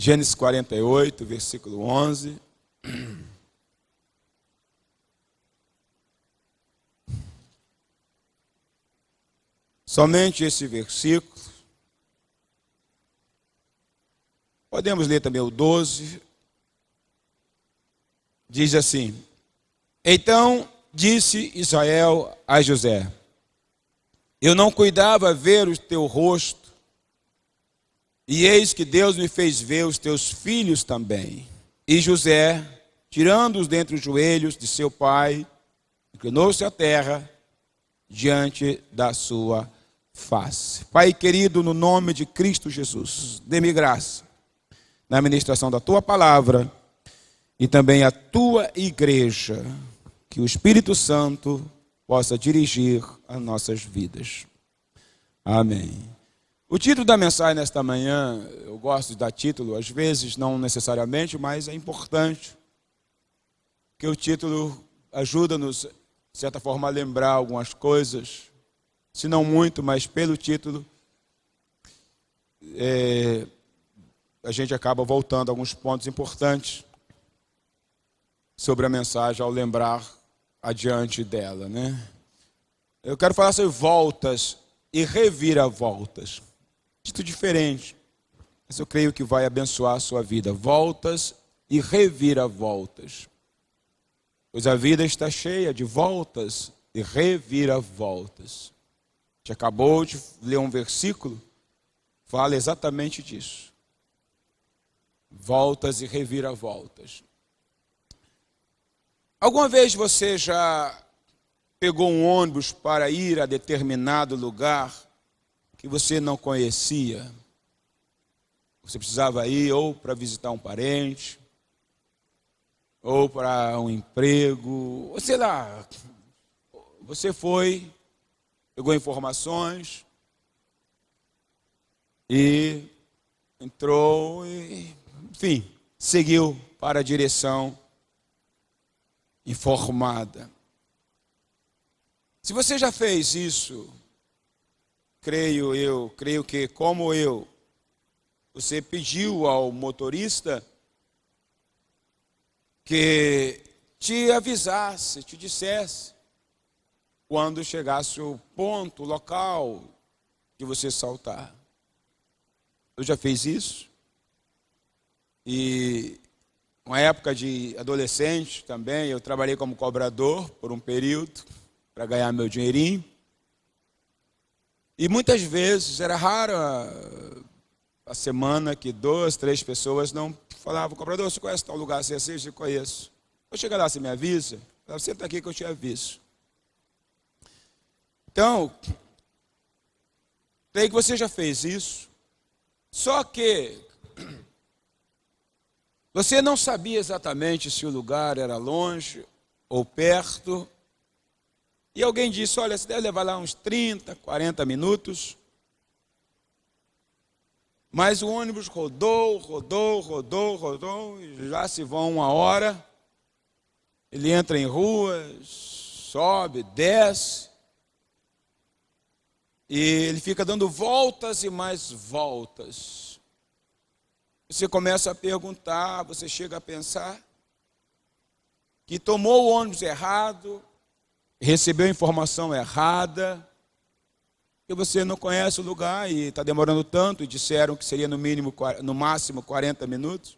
Gênesis 48, versículo 11. Somente esse versículo. Podemos ler também o 12. Diz assim: Então disse Israel a José: Eu não cuidava ver o teu rosto, e eis que Deus me fez ver os teus filhos também. E José, tirando-os dentre os joelhos de seu pai, inclinou-se à terra diante da sua face. Pai querido, no nome de Cristo Jesus, dê-me graça na ministração da tua palavra e também a tua igreja, que o Espírito Santo possa dirigir as nossas vidas. Amém. O título da mensagem nesta manhã, eu gosto de dar título, às vezes não necessariamente, mas é importante, porque o título ajuda-nos, de certa forma, a lembrar algumas coisas, se não muito, mas pelo título, a gente acaba voltando a alguns pontos importantes sobre a mensagem ao lembrar adiante dela, né? Eu quero falar sobre voltas e reviravoltas. Título diferente, mas eu creio que vai abençoar a sua vida. Voltas e reviravoltas. Pois a vida está cheia de voltas e reviravoltas. A gente acabou de ler um versículo, fala exatamente disso. Voltas e reviravoltas. Alguma vez você já pegou um ônibus para ir a determinado lugar que você não conhecia? Você precisava ir ou para visitar um parente, ou para um emprego, ou sei lá. Você foi, pegou informações e entrou e, enfim, seguiu para a direção informada. Se você já fez isso, creio que como eu, você pediu ao motorista que te avisasse, te dissesse quando chegasse o ponto, o local de você saltar. Eu já fiz isso. E uma época de adolescente também, eu trabalhei como cobrador por um período para ganhar meu dinheirinho. E muitas vezes, era raro a semana que 2, 3 pessoas não falavam: cobrador, você conhece tal lugar assim, assim? Eu conheço. Eu chego lá, você me avisa? Eu senta aqui que eu te aviso. Então, creio que você já fez isso. Só que você não sabia exatamente se o lugar era longe ou perto. E alguém disse: olha, você deve levar lá uns 30, 40 minutos. Mas o ônibus rodou, e já se vão 1 hora. Ele entra em ruas, sobe, desce. E ele fica dando voltas e mais voltas. Você começa a perguntar, você chega a pensar que tomou o ônibus errado, recebeu a informação errada, que você não conhece o lugar e está demorando tanto, e disseram que seria no máximo 40 minutos.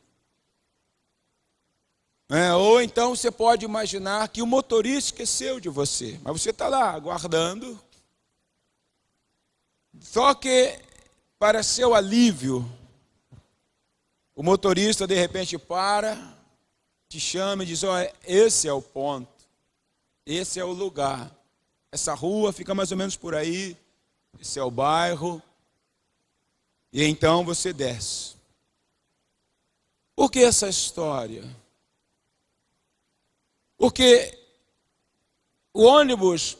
Ou então você pode imaginar que o motorista esqueceu de você, mas você está lá aguardando. Só que, para seu alívio, o motorista de repente para, te chama e diz: olha, esse é o ponto, esse é o lugar, essa rua fica mais ou menos por aí, esse é o bairro, e então você desce. Por que essa história? Porque o ônibus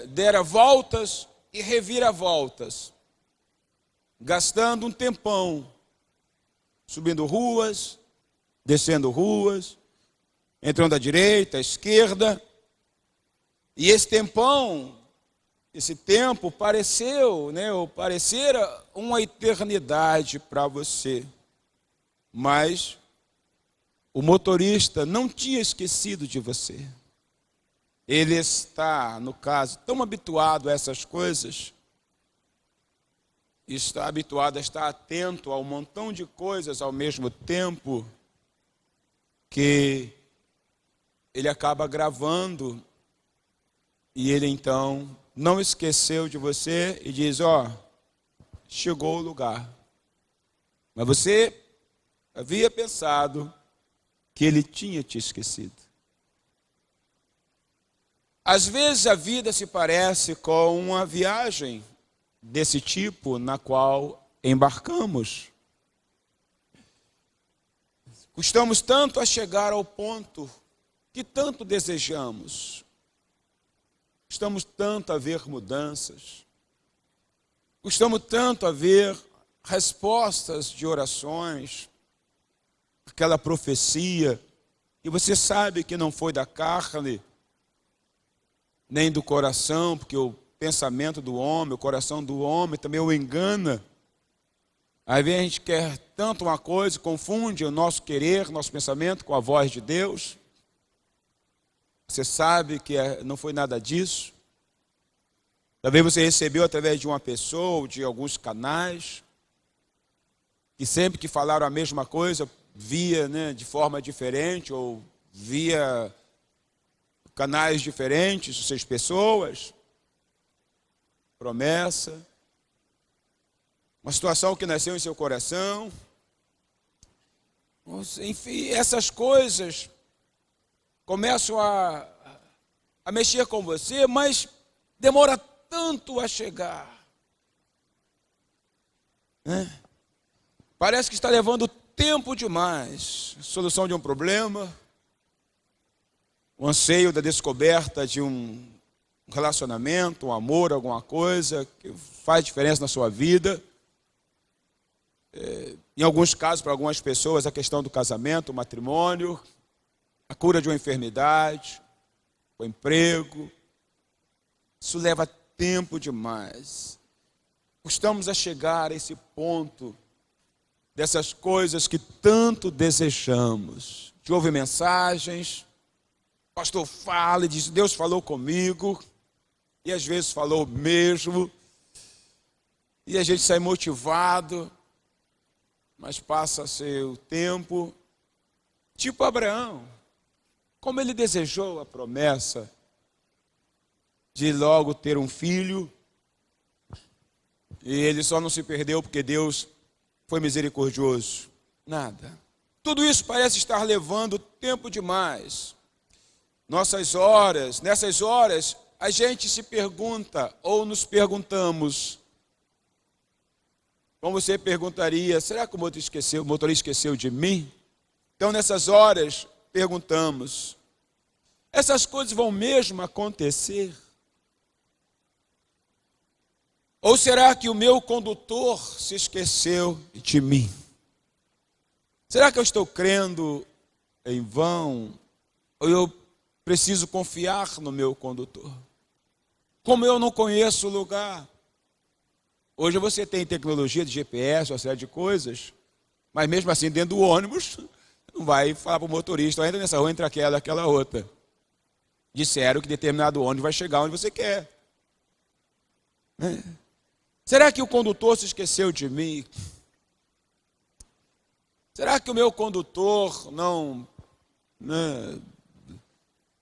dera voltas e reviravoltas, gastando um tempão, subindo ruas, descendo ruas, entrando à direita, à esquerda. E esse tempão esse tempo pareceu, ou parecera uma eternidade para você. Mas o motorista não tinha esquecido de você. Ele está, no caso, tão habituado a essas coisas, está habituado a estar atento a um montão de coisas ao mesmo tempo, que ele acaba gravando, e ele então não esqueceu de você e diz, chegou o lugar. Mas você havia pensado que ele tinha te esquecido. Às vezes a vida se parece com uma viagem desse tipo na qual embarcamos. Custamos tanto a chegar ao ponto que tanto desejamos. Custamos tanto a ver mudanças. Custamos tanto a ver respostas de orações. Aquela profecia, e você sabe que não foi da carne, nem do coração, porque o pensamento do homem, o coração do homem também o engana. Às vezes a gente quer tanto uma coisa, confunde o nosso querer, nosso pensamento com a voz de Deus. Você sabe que não foi nada disso. Talvez você recebeu através de uma pessoa, ou de alguns canais, que sempre que falaram a mesma coisa, via de forma diferente, ou via canais diferentes, 6 pessoas, promessa, uma situação que nasceu em seu coração, enfim, essas coisas começam a mexer com você, mas demora tanto a chegar, Parece que está levando tempo demais. Solução de um problema, o anseio da descoberta de um relacionamento, um amor, alguma coisa que faz diferença na sua vida. Em alguns casos, para algumas pessoas, a questão do casamento, o matrimônio, a cura de uma enfermidade, o emprego. Isso leva tempo demais. Custamos a chegar a esse ponto dessas coisas que tanto desejamos. De ouvir mensagens, o pastor fala e diz, Deus falou comigo, e às vezes falou mesmo, e a gente sai motivado, mas passa a ser o tempo, tipo Abraão, como ele desejou a promessa de logo ter um filho, e ele só não se perdeu porque Deus foi misericordioso. Nada. Tudo isso parece estar levando tempo demais. Nessas horas, a gente se pergunta, ou nos perguntamos, como você perguntaria, será que o motorista esqueceu de mim? Então, nessas horas, perguntamos, essas coisas vão mesmo acontecer? Ou será que o meu condutor se esqueceu de mim? Será que eu estou crendo em vão? Ou eu preciso confiar no meu condutor? Como eu não conheço o lugar? Hoje você tem tecnologia de GPS, uma série de coisas, mas mesmo assim dentro do ônibus, não vai falar para o motorista, entra nessa rua, entra aquela outra. Disseram que determinado ônibus vai chegar onde você quer. Será que o condutor se esqueceu de mim? Será que o meu condutor não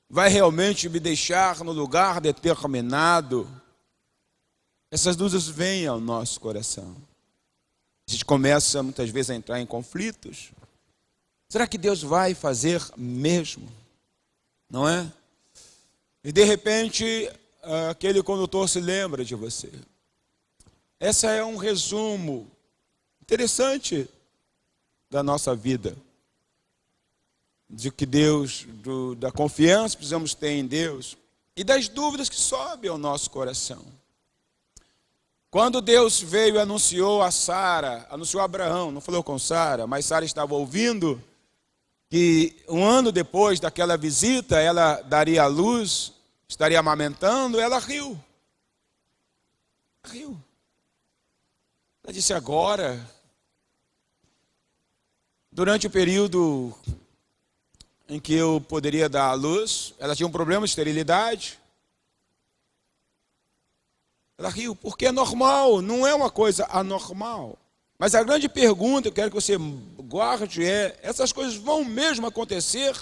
vai realmente me deixar no lugar determinado? Essas dúvidas vêm ao nosso coração. A gente começa muitas vezes a entrar em conflitos. Será que Deus vai fazer mesmo? Não é? E de repente, aquele condutor se lembra de você. Esse é um resumo interessante da nossa vida. De que Deus, da confiança que precisamos ter em Deus e das dúvidas que sobem ao nosso coração. Quando Deus veio e anunciou a Sara, anunciou a Abraão, não falou com Sara, mas Sara estava ouvindo que um ano depois daquela visita, ela daria à luz, estaria amamentando, ela riu. Riu. Ela disse: agora, durante o período em que eu poderia dar à luz, ela tinha um problema de esterilidade. Ela riu, porque é normal, não é uma coisa anormal. Mas a grande pergunta que eu quero que você guarde é: essas coisas vão mesmo acontecer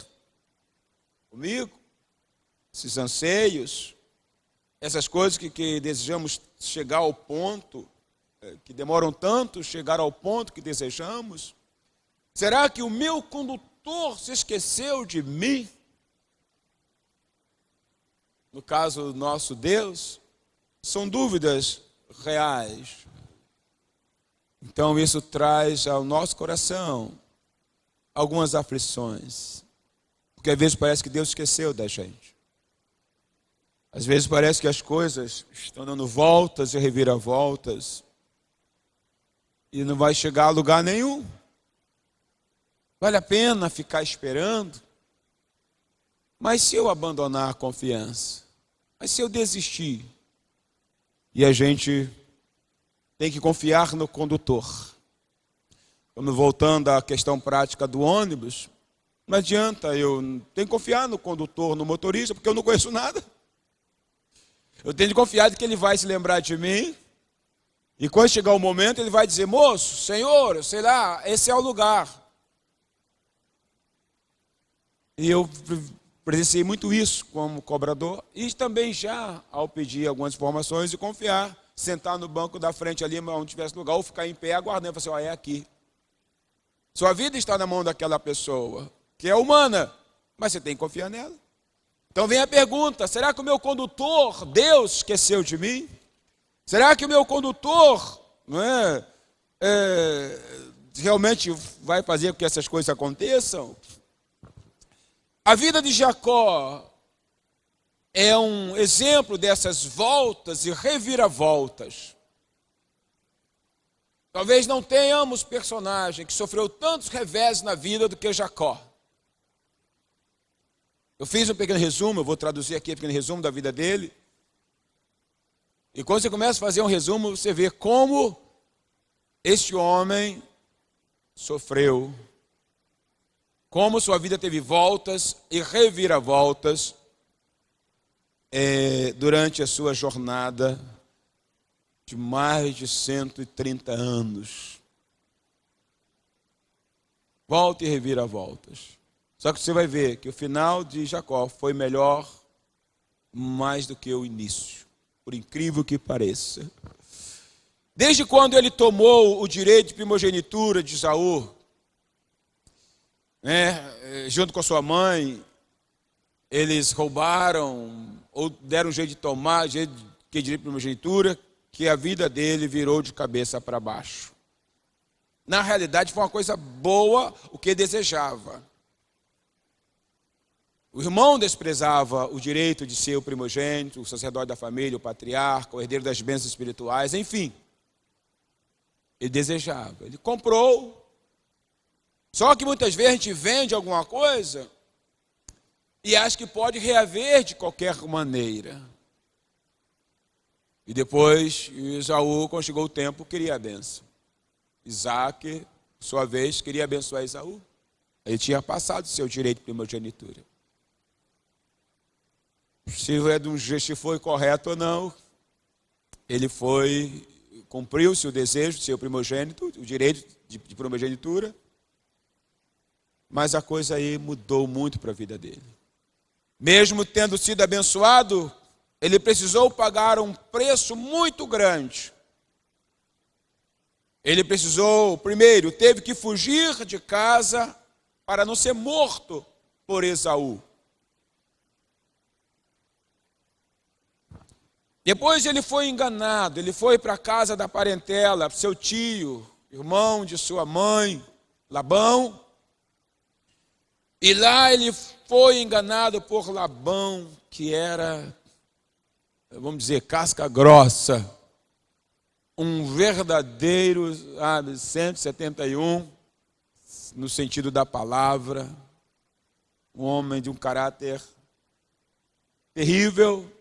comigo? Esses anseios, essas coisas que desejamos chegar ao ponto, que demoram tanto chegar ao ponto que desejamos? Será que o meu condutor se esqueceu de mim? No caso do nosso Deus, são dúvidas reais. Então isso traz ao nosso coração algumas aflições. Porque às vezes parece que Deus esqueceu da gente. Às vezes parece que as coisas estão dando voltas e reviravoltas e não vai chegar a lugar nenhum. Vale a pena ficar esperando? Mas se eu abandonar a confiança? Mas se eu desistir? E a gente tem que confiar no condutor. Quando voltando à questão prática do ônibus, não adianta, eu tenho que confiar no condutor, no motorista, porque eu não conheço nada. Eu tenho de confiar de que ele vai se lembrar de mim. E quando chegar o momento, ele vai dizer: moço, senhor, sei lá, esse é o lugar. E eu presenciei muito isso como cobrador. E também já, ao pedir algumas informações e confiar, sentar no banco da frente ali, onde tivesse lugar, ou ficar em pé aguardando. Eu falei assim: ó, é aqui. Sua vida está na mão daquela pessoa, que é humana, mas você tem que confiar nela. Então vem a pergunta: será que o meu condutor, Deus, esqueceu de mim? Será que o meu condutor realmente vai fazer com que essas coisas aconteçam? A vida de Jacó é um exemplo dessas voltas e reviravoltas. Talvez não tenhamos personagem que sofreu tantos reveses na vida do que Jacó. Eu fiz um pequeno resumo, eu vou traduzir aqui um pequeno resumo da vida dele. E quando você começa a fazer um resumo, você vê como este homem sofreu, como sua vida teve voltas e reviravoltas durante a sua jornada de mais de 130 anos. Volta e reviravoltas. Só que você vai ver que o final de Jacó foi melhor mais do que o início, por incrível que pareça. Desde quando ele tomou o direito de primogenitura de Esaú, junto com a sua mãe, eles roubaram ou deram um jeito de tomar, jeito de direito de primogenitura, que a vida dele virou de cabeça para baixo. Na realidade, foi uma coisa boa o que desejava. O irmão desprezava o direito de ser o primogênito, o sacerdote da família, o patriarca, o herdeiro das bênçãos espirituais, enfim. Ele desejava, ele comprou. Só que muitas vezes a gente vende alguma coisa e acha que pode reaver de qualquer maneira. E depois, Esaú, quando chegou o tempo, queria a bênção. Isaac, por sua vez, queria abençoar Esaú. Ele tinha passado o seu direito de primogenitura. Se foi correto ou não, ele cumpriu-se o desejo de ser o primogênito, o direito de primogenitura, mas a coisa aí mudou muito para a vida dele. Mesmo tendo sido abençoado, ele precisou pagar um preço muito grande. Ele precisou, primeiro, teve que fugir de casa para não ser morto por Esaú. Depois ele foi enganado, ele foi para a casa da parentela, seu tio, irmão de sua mãe, Labão. E lá ele foi enganado por Labão, que era, vamos dizer, casca grossa. Um verdadeiro, 171, no sentido da palavra. Um homem de um caráter terrível.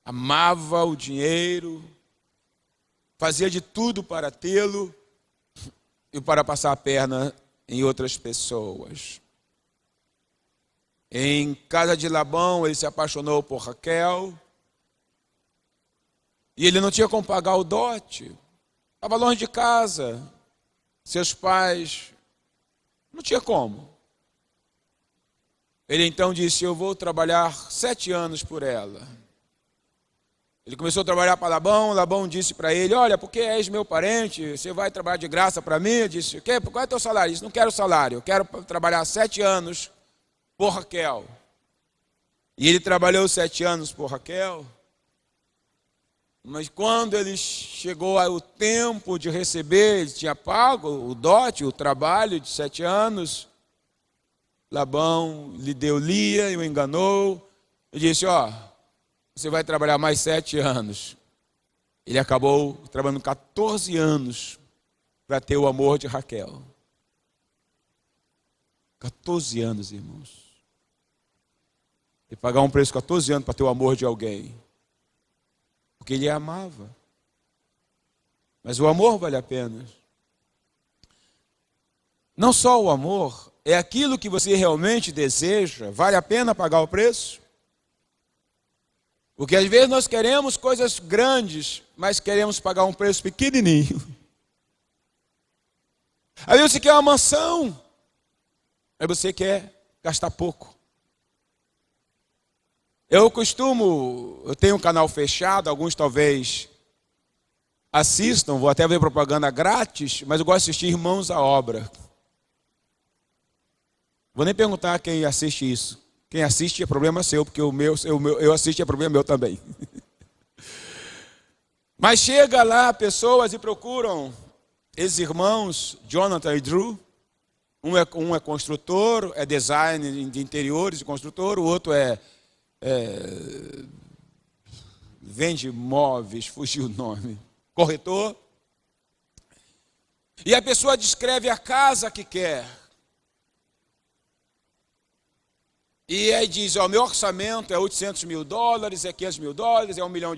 Amava o dinheiro, fazia de tudo para tê-lo e para passar a perna em outras pessoas. Em casa de Labão, ele se apaixonou por Raquel. E ele não tinha como pagar o dote. Estava longe de casa. Seus pais, não tinha como. Ele então disse, eu vou trabalhar 7 anos por ela. Ele começou a trabalhar para Labão. Labão disse para ele, olha, porque és meu parente, você vai trabalhar de graça para mim? Ele disse, qual é o teu salário? Ele disse, não quero salário, eu quero trabalhar 7 anos por Raquel. E ele trabalhou 7 anos por Raquel. Mas quando ele chegou ao tempo de receber, ele tinha pago o dote, o trabalho de 7 anos. Labão lhe deu Lia e o enganou. E disse, você vai trabalhar mais 7 anos. Ele acabou trabalhando 14 anos para ter o amor de Raquel. 14 anos, irmãos. E pagar um preço 14 anos para ter o amor de alguém. Porque ele a amava. Mas o amor vale a pena. Não só o amor, é aquilo que você realmente deseja. Vale a pena pagar o preço? Porque às vezes nós queremos coisas grandes, mas queremos pagar um preço pequenininho. Aí você quer uma mansão, aí você quer gastar pouco. Eu tenho um canal fechado, alguns talvez assistam, vou até ver propaganda grátis, mas eu gosto de assistir Irmãos à Obra. Vou nem perguntar quem assiste isso. Quem assiste é problema seu, porque eu assisto é problema meu também. Mas chega lá pessoas e procuram esses irmãos, Jonathan e Drew. Um é construtor, é design de interiores e construtor, o outro vende móveis, fugiu o nome, corretor. E a pessoa descreve a casa que quer. E aí diz, meu orçamento é $800 mil, é $500 mil, é $1 milhão.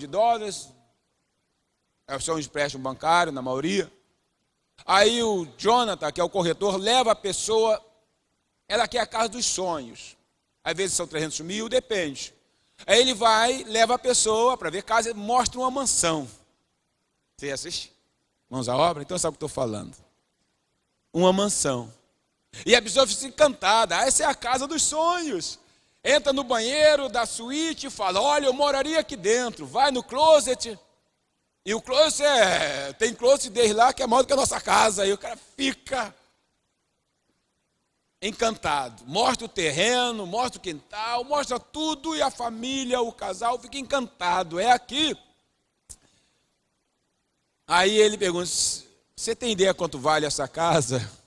É só um empréstimo bancário, na maioria. Aí o Jonathan, que é o corretor, leva a pessoa, ela quer a casa dos sonhos. Às vezes são 300 mil, depende. Aí ele vai, leva a pessoa para ver casa e mostra uma mansão. Você assiste? Mãos à obra? Então sabe o que estou falando. Uma mansão. E a pessoa fica encantada. Essa é a casa dos sonhos. Entra no banheiro da suíte e fala, olha, eu moraria aqui dentro. Vai no closet. E o closet tem closet desde lá que é maior do que a nossa casa. E o cara fica encantado. Mostra o terreno, mostra o quintal, mostra tudo. E a família, o casal fica encantado. É aqui. Aí ele pergunta, você tem ideia quanto vale essa casa?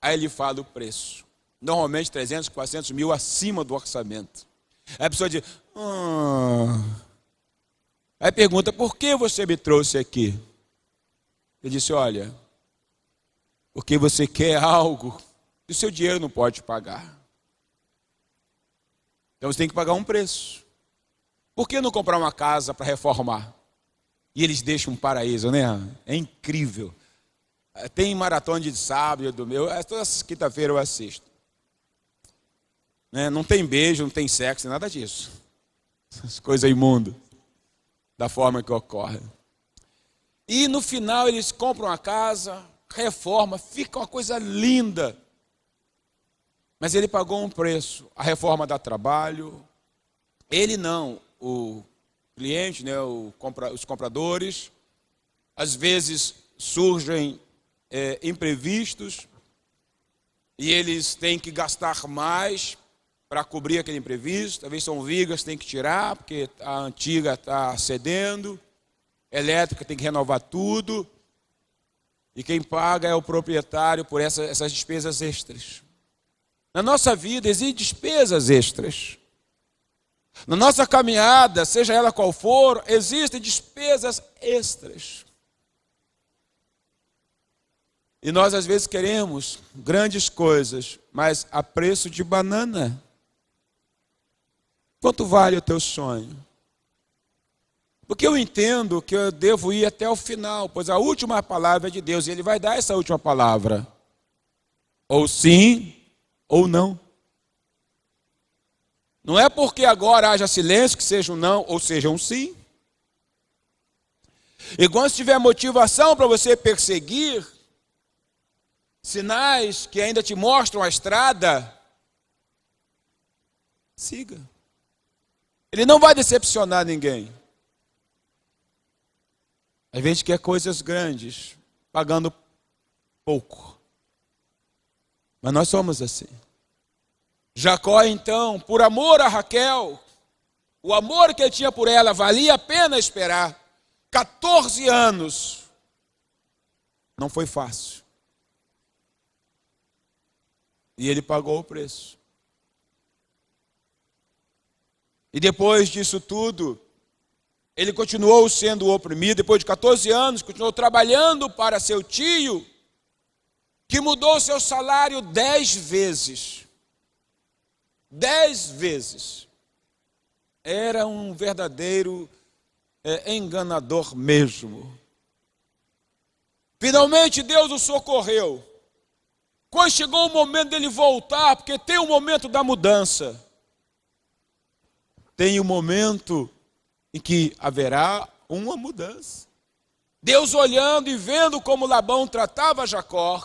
Aí ele fala o preço. Normalmente 300, 400 mil acima do orçamento. Aí a pessoa diz, Aí pergunta, por que você me trouxe aqui? Ele disse, olha, porque você quer algo que o seu dinheiro não pode pagar. Então você tem que pagar um preço. Por que não comprar uma casa para reformar? E eles deixam um paraíso, né? É incrível. Tem maratona de sábado, do meu, toda quinta-feira eu assisto. Não tem beijo, não tem sexo, nada disso. Essas coisas imundas, da forma que ocorre. E no final eles compram a casa, reforma, fica uma coisa linda. Mas ele pagou um preço. A reforma dá trabalho. Ele não, o cliente, os compradores. Às vezes surgem imprevistos e eles têm que gastar mais para cobrir aquele imprevisto. Talvez são vigas, tem que tirar porque a antiga está cedendo, elétrica tem que renovar tudo, e quem paga é o proprietário por essas despesas extras. Na nossa vida existem despesas extras. Na nossa caminhada, seja ela qual for, existem despesas extras. E nós às vezes queremos grandes coisas, mas a preço de banana. Quanto vale o teu sonho? Porque eu entendo que eu devo ir até o final, pois a última palavra é de Deus, e Ele vai dar essa última palavra. Ou sim, ou não. Não é porque agora haja silêncio que seja um não, ou seja um sim. E quando tiver motivação para você perseguir, sinais que ainda te mostram a estrada, siga. Ele não vai decepcionar ninguém. Às vezes quer coisas grandes, pagando pouco. Mas nós somos assim. Jacó, então, por amor a Raquel, o amor que ele tinha por ela, valia a pena esperar. 14 anos. Não foi fácil. E ele pagou o preço. E depois disso tudo, ele continuou sendo oprimido. Depois de 14 anos, continuou trabalhando para seu tio, que mudou seu salário 10 vezes. 10 vezes. Era um verdadeiro enganador mesmo. Finalmente Deus o socorreu. Quando chegou o momento dele voltar, porque tem o momento da mudança. Tem o momento em que haverá uma mudança. Deus olhando e vendo como Labão tratava Jacó.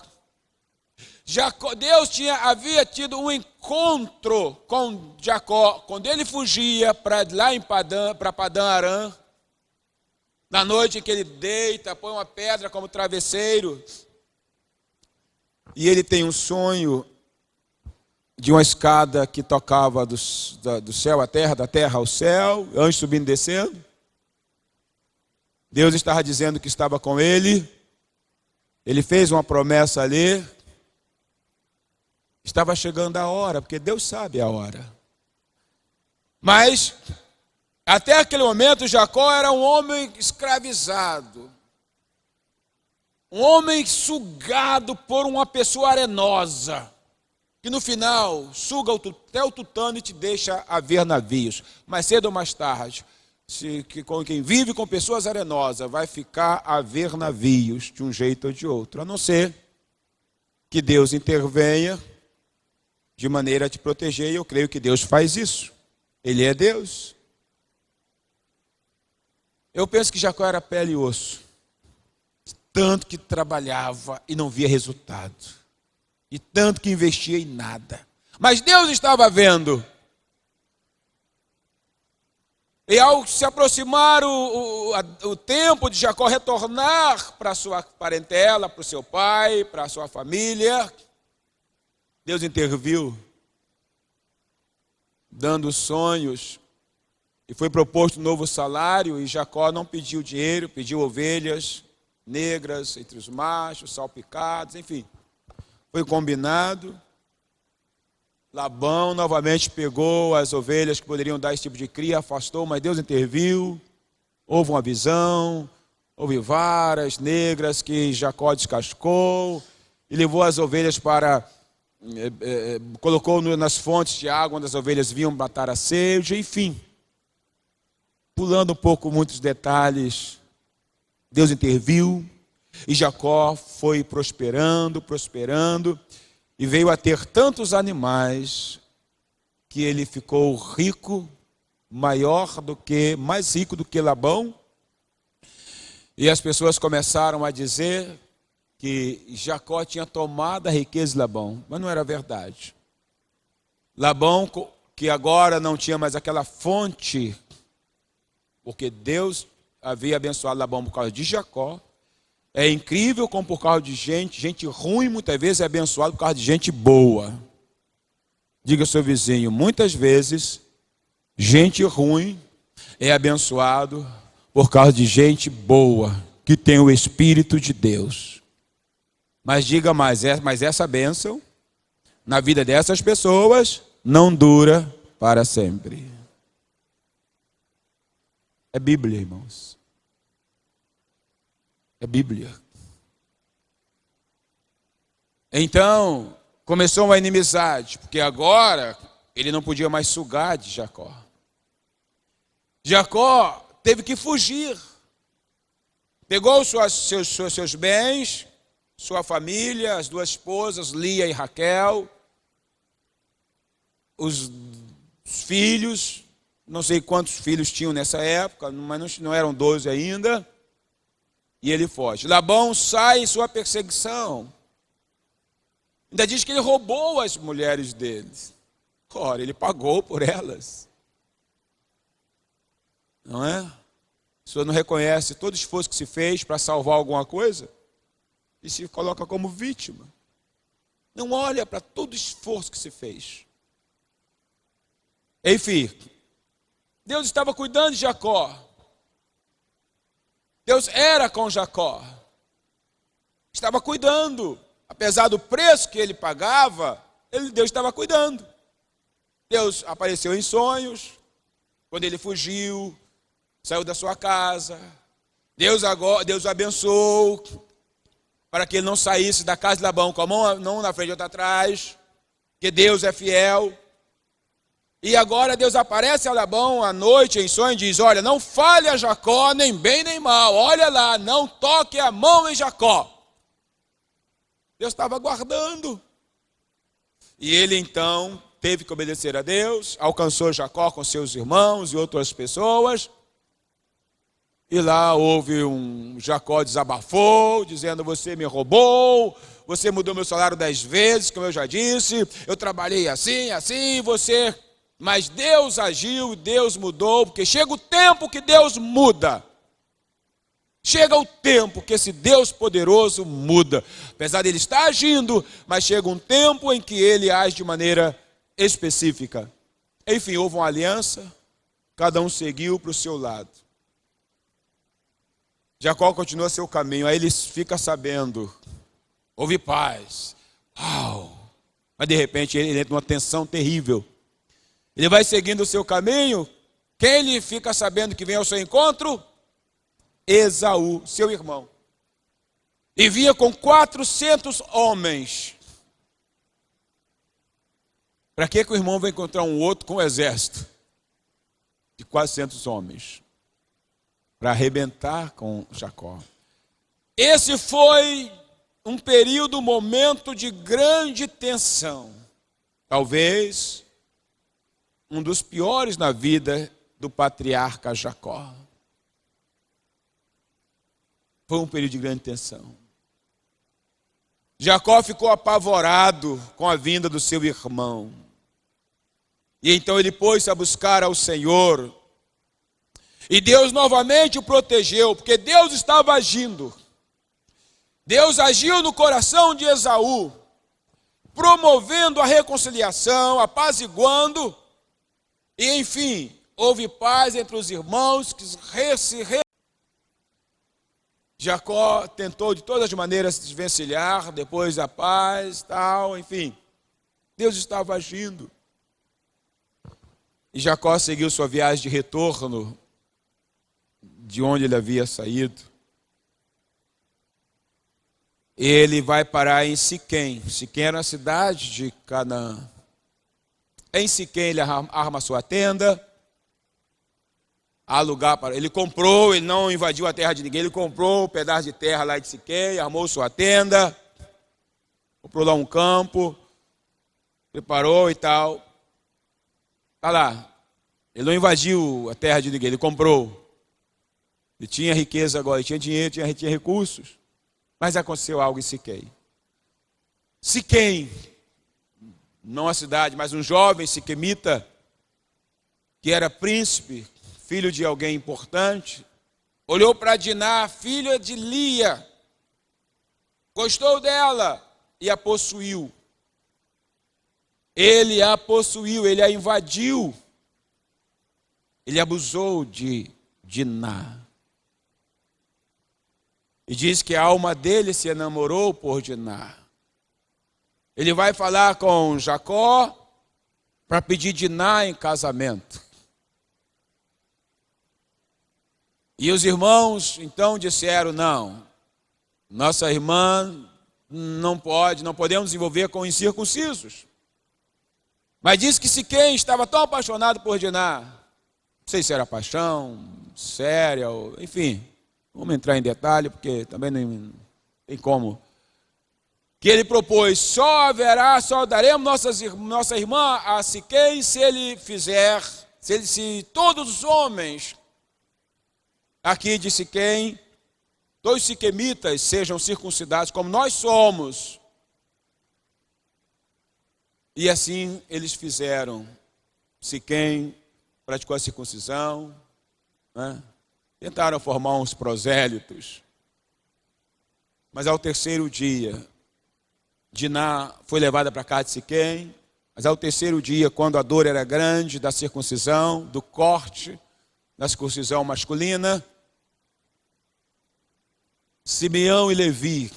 Deus havia tido um encontro com Jacó, quando ele fugia para lá para Padã Arã, na noite em que ele deita, põe uma pedra como travesseiro, e ele tem um sonho de uma escada que tocava do céu à terra, da terra ao céu, anjos subindo e descendo. Deus estava dizendo que estava com ele, ele fez uma promessa ali. Estava chegando a hora, porque Deus sabe a hora. Mas, até aquele momento, Jacó era um homem escravizado. Um homem sugado por uma pessoa arenosa. Que no final, suga até o tutano e te deixa a ver navios. Mais cedo ou mais tarde, quem vive com pessoas arenosas vai ficar a ver navios de um jeito ou de outro. A não ser que Deus intervenha de maneira a te proteger, e eu creio que Deus faz isso. Ele é Deus. Eu penso que Jacó era pele e osso. Tanto que trabalhava e não via resultado. E tanto que investia em nada. Mas Deus estava vendo. E ao se aproximar o tempo de Jacó retornar para a sua parentela, para o seu pai, para a sua família, Deus interviu, dando sonhos, e foi proposto um novo salário, e Jacó não pediu dinheiro, pediu ovelhas negras entre os machos, salpicados, enfim. Foi combinado. Labão novamente pegou as ovelhas que poderiam dar esse tipo de cria, afastou, mas Deus interviu, houve uma visão, houve varas negras que Jacó descascou, e levou as ovelhas para... colocou nas fontes de água onde as ovelhas vinham matar a sede, enfim. Pulando um pouco muitos detalhes, Deus interviu e Jacó foi prosperando, e veio a ter tantos animais que ele ficou rico, mais rico do que Labão, e as pessoas começaram a dizer que Jacó tinha tomado a riqueza de Labão, mas não era verdade. Labão, que agora não tinha mais aquela fonte, porque Deus havia abençoado Labão por causa de Jacó. É incrível como por causa de gente ruim muitas vezes é abençoado por causa de gente boa. Diga ao seu vizinho, muitas vezes, gente ruim é abençoado por causa de gente boa, que tem o Espírito de Deus. Mas diga mais, mas essa bênção, na vida dessas pessoas, não dura para sempre. É Bíblia, irmãos. É Bíblia. Então, começou uma inimizade, porque agora ele não podia mais sugar de Jacó. Jacó teve que fugir. Pegou seus bens, sua família, as duas esposas, Lia e Raquel, os filhos, não sei quantos filhos tinham nessa época, mas não eram 12 ainda, e ele foge. Labão sai em sua perseguição. Ainda diz que ele roubou as mulheres deles. Ora, ele pagou por elas. Não é? O senhor não reconhece todo o esforço que se fez para salvar alguma coisa e se coloca como vítima. Não olha para todo o esforço que se fez. Enfim, Deus estava cuidando de Jacó. Deus era com Jacó. Estava cuidando. Apesar do preço que ele pagava, Deus estava cuidando. Deus apareceu em sonhos, quando ele fugiu, saiu da sua casa. Deus o abençoou, para que ele não saísse da casa de Labão com a mão não na frente e outra atrás, porque Deus é fiel. E agora Deus aparece a Labão à noite em sonho e diz: olha, não fale a Jacó nem bem nem mal, olha lá, não toque a mão em Jacó. Deus estava aguardando. E ele então teve que obedecer a Deus, alcançou Jacó com seus irmãos e outras pessoas. E lá houve Jacó desabafou, dizendo: você me roubou, você mudou meu salário 10 vezes, como eu já disse, eu trabalhei assim, você... Mas Deus agiu, Deus mudou, porque chega o tempo que Deus muda. Chega o tempo que esse Deus poderoso muda. Apesar de ele estar agindo, mas chega um tempo em que ele age de maneira específica. Enfim, houve uma aliança, cada um seguiu para o seu lado. Jacó continua seu caminho, aí ele fica sabendo, houve paz. Uau! Mas de repente ele entra numa tensão terrível. Ele vai seguindo o seu caminho, quem ele fica sabendo que vem ao seu encontro? Esaú, seu irmão. E vinha com 400 homens. Para que o irmão vai encontrar um outro com um exército de 400 homens? Para arrebentar com Jacó. Esse foi um período, um momento de grande tensão. Talvez um dos piores na vida do patriarca Jacó. Foi um período de grande tensão. Jacó ficou apavorado com a vinda do seu irmão. E então ele pôs-se a buscar ao Senhor. E Deus novamente o protegeu, porque Deus estava agindo. Deus agiu no coração de Esaú, promovendo a reconciliação, apaziguando. E enfim, houve paz entre os irmãos que Jacó tentou de todas as maneiras se desvencilhar, depois da paz, tal, enfim. Deus estava agindo. E Jacó seguiu sua viagem de retorno de onde ele havia saído. Ele vai parar em Siquém. Siquém era uma cidade de Canaã. Em Siquém ele arma sua tenda. Há lugar para... Ele comprou, ele não invadiu a terra de ninguém, ele comprou um pedaço de terra lá de Siquém, armou sua tenda, comprou lá um campo, preparou e tal. Está lá. Ele não invadiu a terra de ninguém, ele comprou. Ele tinha riqueza agora, ele tinha dinheiro, tinha recursos. Mas aconteceu algo em Siquém. Siquém, não a cidade, mas um jovem siquemita, que era príncipe, filho de alguém importante, olhou para Diná, filha de Lia, gostou dela e a possuiu. Ele a possuiu, ele a invadiu. Ele abusou de Diná. E diz que a alma dele se enamorou por Diná. Ele vai falar com Jacó para pedir Diná em casamento. E os irmãos então disseram: não, nossa irmã não podemos envolver com incircuncisos. Mas diz que Siquém estava tão apaixonado por Diná, sei se era paixão, séria, enfim, vamos entrar em detalhe, porque também não tem como. Que ele propôs, só daremos nossa irmã a Siquém se todos os homens aqui de Siquém, dois siquemitas, sejam circuncidados como nós somos. E assim eles fizeram. Siquém praticou a circuncisão, né? Tentaram formar uns prosélitos. Mas ao terceiro dia, Diná foi levada para a casa de Siquém. Mas ao terceiro dia, quando a dor era grande da circuncisão, do corte, da circuncisão masculina, Simeão e Levi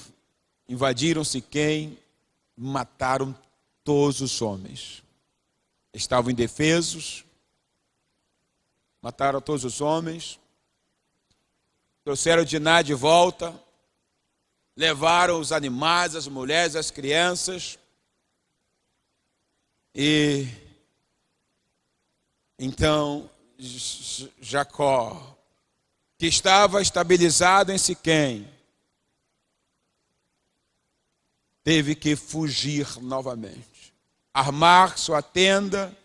invadiram Siquém, mataram todos os homens. Estavam indefesos, mataram todos os homens, trouxeram Diná de volta, levaram os animais, as mulheres, as crianças, e então Jacó, que estava estabilizado em Siquém, teve que fugir novamente, armar sua tenda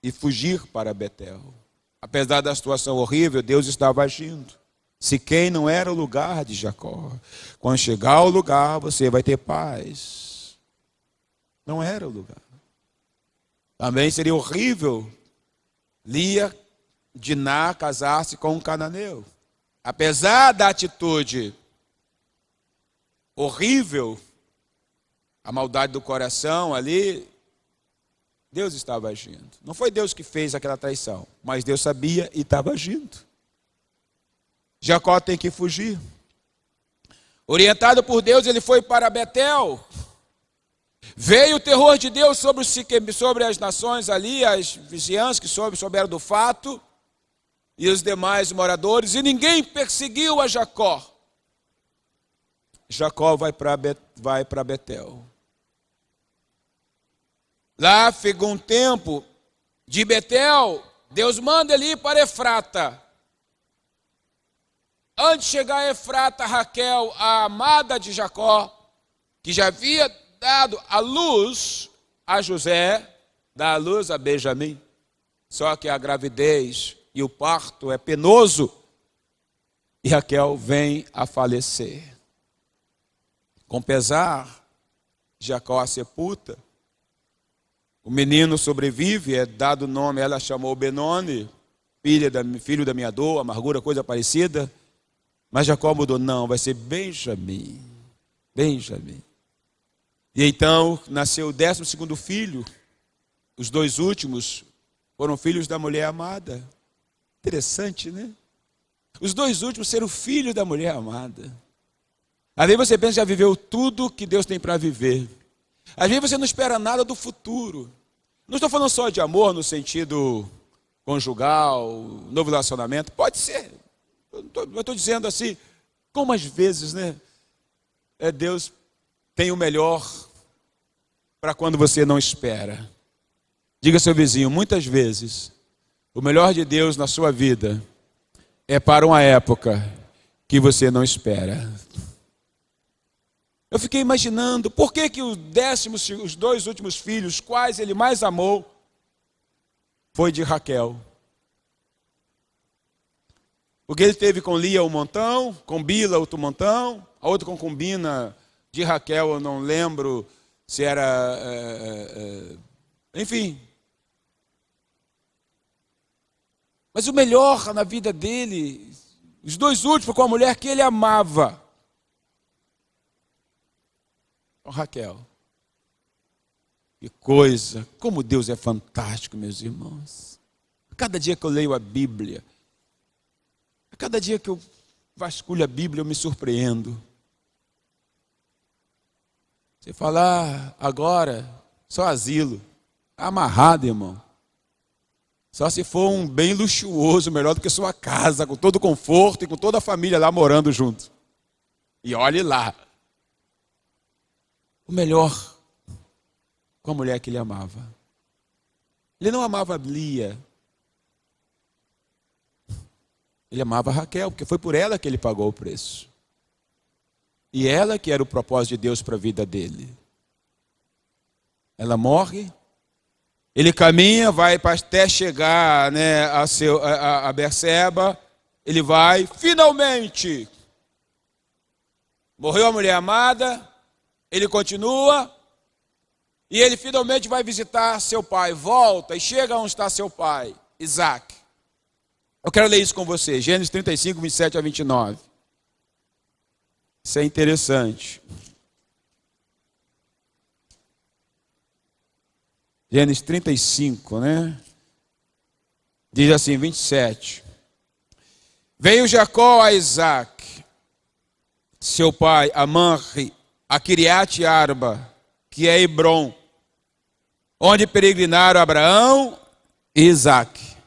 e fugir para Betel. Apesar da situação horrível, Deus estava agindo. Siquém não era o lugar de Jacó. Quando chegar ao lugar, você vai ter paz. Não era o lugar. Também seria horrível Diná casar-se com um cananeu. Apesar da atitude horrível, a maldade do coração ali, Deus estava agindo. Não foi Deus que fez aquela traição, mas Deus sabia e estava agindo. Jacó tem que fugir. Orientado por Deus, ele foi para Betel. Veio o terror de Deus sobre as nações ali, as vizinhanças que souberam do fato, e os demais moradores, e ninguém perseguiu a Jacó. Jacó vai para Betel. Lá ficou um tempo. De Betel, Deus manda ele ir para Efrata. Antes de chegar a Efrata, Raquel, a amada de Jacó, que já havia dado a luz a José, dá a luz a Benjamim. Só que a gravidez e o parto é penoso, e Raquel vem a falecer. Com pesar, Jacó a sepulta. O menino sobrevive, é dado o nome, ela chamou Benoni, filho da minha dor, amargura, coisa parecida. Mas Jacó mudou, não, vai ser Benjamim. Benjamim. E então nasceu o 12º filho. Os 2 últimos foram filhos da mulher amada. Interessante, né? Os 2 últimos serão filhos da mulher amada. Às vezes você pensa que já viveu tudo que Deus tem para viver. Às vezes você não espera nada do futuro. Não estou falando só de amor no sentido conjugal, novo relacionamento. Pode ser. Eu estou dizendo assim, como às vezes, né? Deus tem o melhor para quando você não espera. Diga ao seu vizinho, muitas vezes, o melhor de Deus na sua vida é para uma época que você não espera. Eu fiquei imaginando, por que os 2 últimos filhos, quais ele mais amou, foi de Raquel. Porque ele teve com Lia um montão, com Bila outro montão, a outra concubina de Raquel, eu não lembro se era... enfim. Mas o melhor na vida dele, os 2 últimos, foi com a mulher que ele amava. Raquel. Que coisa, como Deus é fantástico, meus irmãos. A cada dia que eu leio a Bíblia, a cada dia que eu vasculho a Bíblia, eu me surpreendo. Você fala, agora, só asilo. Amarrado, irmão. Só se for um bem luxuoso, melhor do que sua casa, com todo o conforto e com toda a família lá morando junto. E olhe lá. O melhor com a mulher que ele amava. Ele não amava Lia. Ele amava Raquel, porque foi por ela que ele pagou o preço. E ela que era o propósito de Deus para a vida dele. Ela morre, ele caminha, vai até chegar, né, a Berseba, ele vai, finalmente, morreu a mulher amada, ele continua, e ele finalmente vai visitar seu pai, volta e chega onde está seu pai, Isaac. Eu quero ler isso com você, Gênesis 35, 27 a 29. Isso é interessante. Gênesis 35, né? Diz assim, 27. Veio Jacó a Isaac, seu pai, a Manre, a Kiriate Arba, que é Hebron, onde peregrinaram Abraão e Isaac.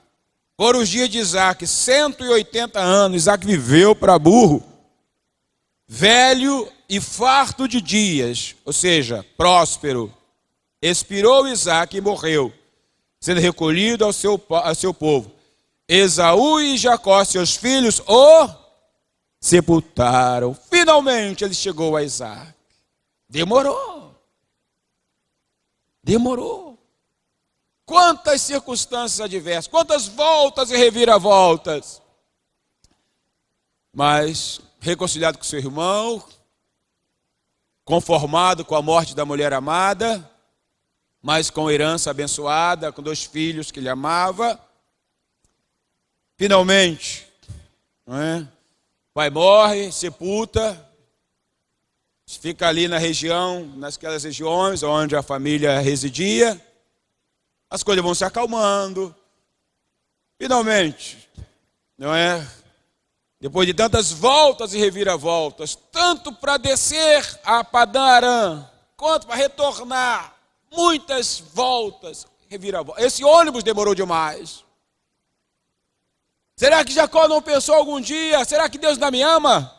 Foram os dias de Isaac, 180 anos. Isaac viveu para burro, velho e farto de dias, ou seja, próspero. Expirou Isaac e morreu, sendo recolhido ao seu povo. Esaú e Jacó, seus filhos, o sepultaram. Finalmente ele chegou a Isaac. Demorou. Quantas circunstâncias adversas, quantas voltas e reviravoltas. Mas, reconciliado com seu irmão, conformado com a morte da mulher amada, mas com herança abençoada, com 2 filhos que ele amava. Finalmente, não é? O pai morre, sepulta, fica ali na região, naquelas regiões onde a família residia. As coisas vão se acalmando. Finalmente, não é? Depois de tantas voltas e reviravoltas, tanto para descer a Padã Arã, quanto para retornar, muitas voltas, reviravoltas. Esse ônibus demorou demais. Será que Jacó não pensou algum dia? Será que Deus não me ama?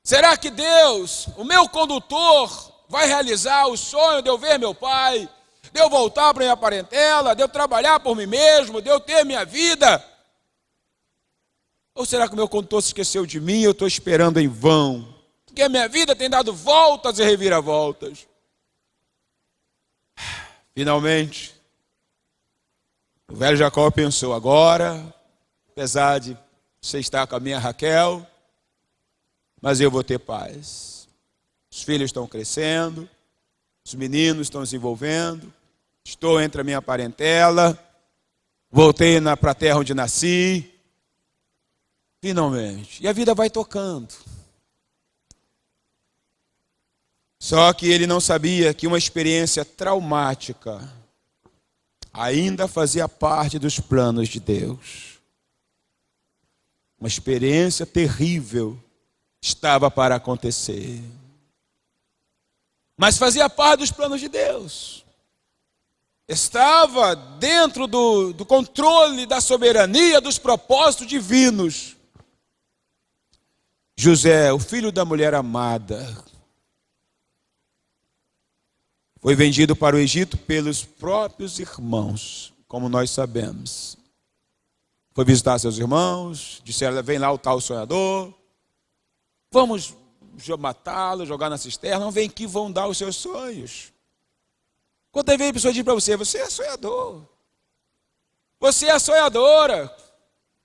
Será que Deus, o meu condutor, vai realizar o sonho de eu ver meu pai, de eu voltar para minha parentela, de eu trabalhar por mim mesmo, de eu ter minha vida? Ou será que o meu condutor se esqueceu de mim e eu estou esperando em vão? Porque a minha vida tem dado voltas e reviravoltas. Finalmente, o velho Jacó pensou, agora, apesar de você estar com a minha Raquel, mas eu vou ter paz. Os filhos estão crescendo, os meninos estão se envolvendo, estou entre a minha parentela, voltei para a terra onde nasci, finalmente. E a vida vai tocando. Só que ele não sabia que uma experiência traumática ainda fazia parte dos planos de Deus. Uma experiência terrível estava para acontecer. Mas fazia parte dos planos de Deus. Estava dentro do controle da soberania dos propósitos divinos. José, o filho da mulher amada, foi vendido para o Egito pelos próprios irmãos, como nós sabemos. Foi visitar seus irmãos, disseram, vem lá o tal sonhador, vamos matá-lo, jogar na cisterna, não vem aqui, vão dar os seus sonhos. Quantas vezes a pessoa diz para você, você é sonhador, você é sonhadora,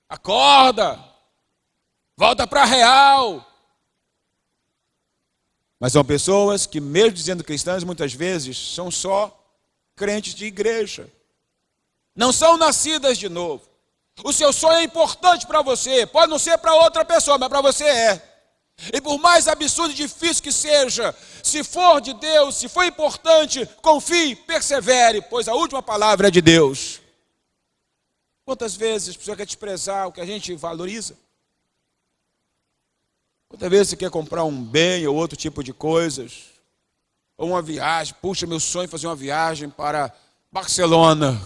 acorda, volta para a real. Mas são pessoas que, mesmo dizendo cristãs, muitas vezes são só crentes de igreja. Não são nascidas de novo. O seu sonho é importante para você. Pode não ser para outra pessoa, mas para você é. E por mais absurdo e difícil que seja, se for de Deus, se for importante, confie, persevere, pois a última palavra é de Deus. Quantas vezes a pessoa quer desprezar o que a gente valoriza? Quantas vezes você quer comprar um bem ou outro tipo de coisas? Ou uma viagem. Puxa, meu sonho é fazer uma viagem para Barcelona.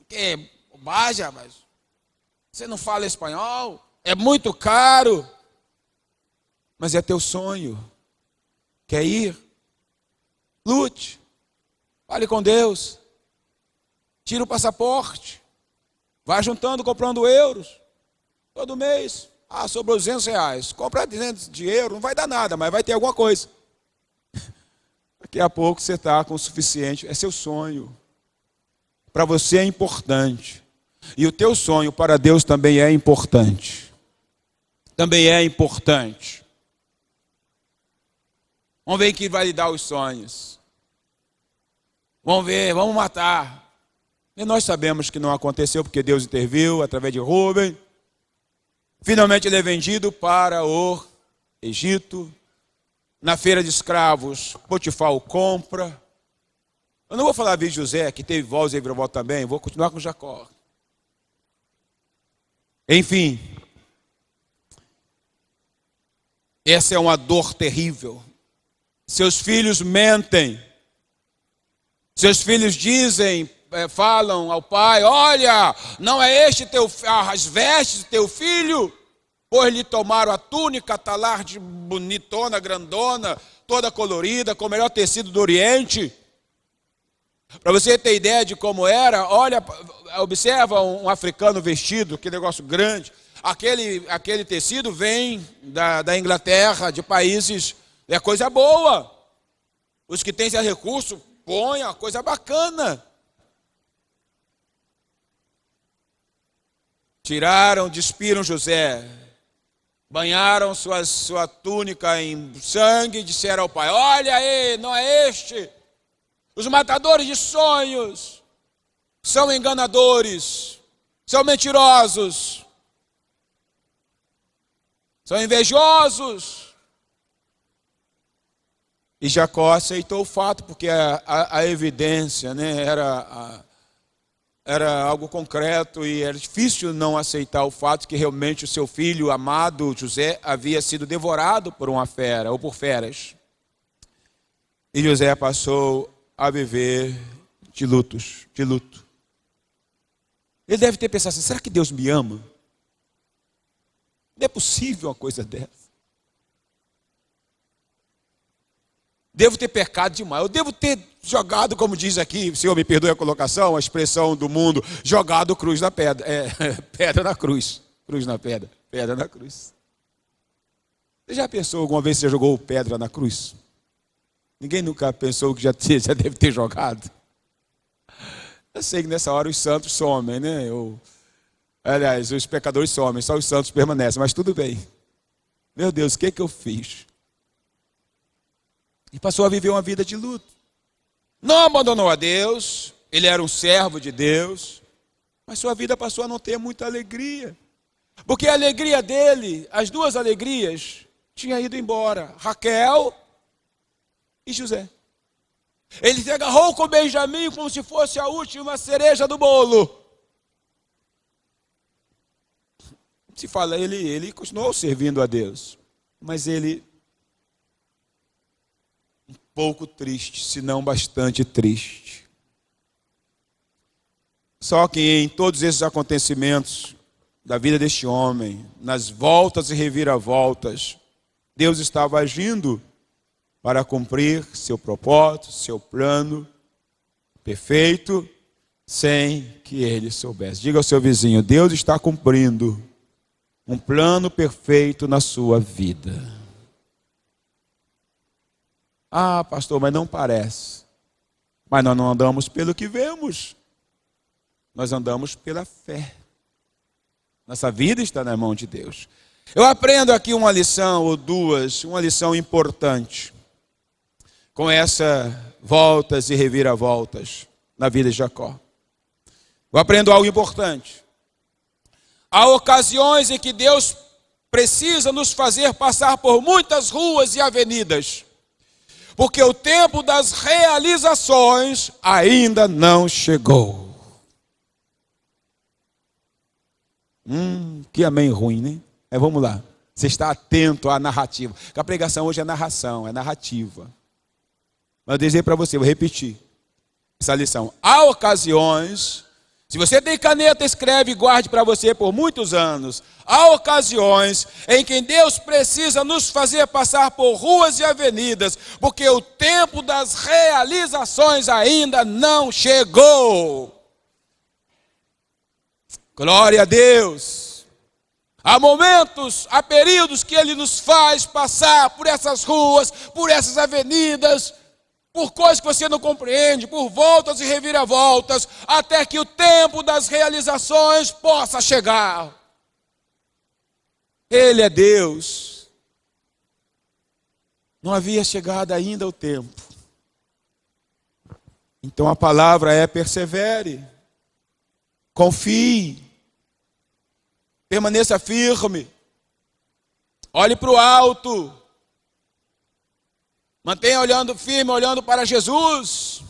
Que bobagem, mas você não fala espanhol? É muito caro. Mas é teu sonho. Quer ir? Lute. Fale com Deus. Tira o passaporte. Vai juntando, comprando euros. Todo mês. Ah, sobrou R$200. Comprar 200 de euro não vai dar nada, mas vai ter alguma coisa. Daqui a pouco você está com o suficiente. É seu sonho. Para você é importante. E o teu sonho para Deus também é importante. Também é importante. Vamos ver quem vai lhe dar os sonhos. Vamos ver, vamos matar. E nós sabemos que não aconteceu porque Deus interviu através de Rúben. Finalmente ele é vendido para o Egito. Na feira de escravos, Potifar o compra. Eu não vou falar de José, que teve voz e reviravolta também. Vou continuar com Jacó. Enfim. Essa é uma dor terrível. Seus filhos mentem. Seus filhos dizem, falam ao pai: olha, não é este as vestes do teu filho? Pois lhe tomaram a túnica, talar bonitona, grandona, toda colorida, com o melhor tecido do Oriente. Para você ter ideia de como era, olha, observa um africano vestido, que negócio grande. Aquele tecido vem da Inglaterra, de países, é coisa boa. Os que têm esse recurso, põe a coisa bacana. Tiraram, despiram José, banharam sua túnica em sangue e disseram ao pai: olha aí, não é este? Os matadores de sonhos são enganadores, são mentirosos, são invejosos. E Jacó aceitou o fato, porque a evidência, né, era algo concreto, e era difícil não aceitar o fato que realmente o seu filho amado, José, havia sido devorado por uma fera, ou por feras. E José passou a viver de luto. Ele deve ter pensado assim: será que Deus me ama? Não é possível uma coisa dessa. Devo ter pecado demais. Eu devo ter jogado, como diz aqui, o Senhor me perdoe a colocação, a expressão do mundo, jogado cruz na pedra. Pedra na cruz. Cruz na pedra. Pedra na cruz. Você já pensou alguma vez que você jogou pedra na cruz? Ninguém nunca pensou que já deve ter jogado? Eu sei que nessa hora os santos somem, né? Aliás, os pecadores somem, só os santos permanecem, mas tudo bem. Meu Deus, o que eu fiz? E passou a viver uma vida de luto. Não abandonou a Deus, ele era um servo de Deus, mas sua vida passou a não ter muita alegria. Porque a alegria dele, as duas alegrias, tinha ido embora. Raquel e José. Ele se agarrou com Benjamim como se fosse a última cereja do bolo. Se fala, ele continuou servindo a Deus, mas ele um pouco triste, se não bastante triste. Só que em todos esses acontecimentos da vida deste homem, nas voltas e reviravoltas, Deus estava agindo para cumprir seu propósito, seu plano perfeito, sem que ele soubesse. Diga ao seu vizinho: Deus está cumprindo um plano perfeito na sua vida. Ah, pastor, mas não parece. Mas nós não andamos pelo que vemos. Nós andamos pela fé. Nossa vida está na mão de Deus. Eu aprendo aqui uma lição ou duas, uma lição importante com essas voltas e reviravoltas na vida de Jacó. Eu aprendo algo importante. Há ocasiões em que Deus precisa nos fazer passar por muitas ruas e avenidas, porque o tempo das realizações ainda não chegou. Que amém ruim, né? Vamos lá. Você está atento à narrativa. Porque a pregação hoje é narração, é narrativa. Mas eu dizer para você, vou repetir essa lição. Há ocasiões, se você tem caneta, escreve e guarde para você por muitos anos. Há ocasiões em que Deus precisa nos fazer passar por ruas e avenidas, porque o tempo das realizações ainda não chegou. Glória a Deus. Há momentos, há períodos que Ele nos faz passar por essas ruas, por essas avenidas, por coisas que você não compreende, por voltas e reviravoltas, até que o tempo das realizações possa chegar. Ele é Deus. Não havia chegado ainda o tempo. Então a palavra é: persevere, confie, permaneça firme, olhe para o alto, mantenha olhando firme, olhando para Jesus.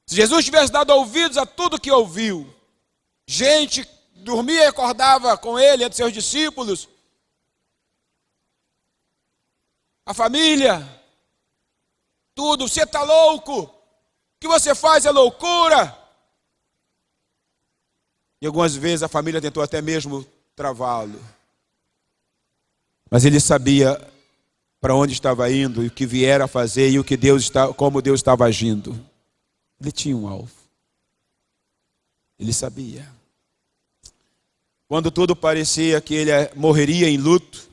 Se Jesus tivesse dado ouvidos a tudo que ouviu, gente dormia e acordava com ele, entre seus discípulos, a família, tudo, você está louco, o que você faz é loucura. E algumas vezes a família tentou até mesmo travá-lo. Mas ele sabia para onde estava indo, e o que viera a fazer, e o que como Deus estava agindo. Ele tinha um alvo. Ele sabia. Quando tudo parecia que ele morreria em luto,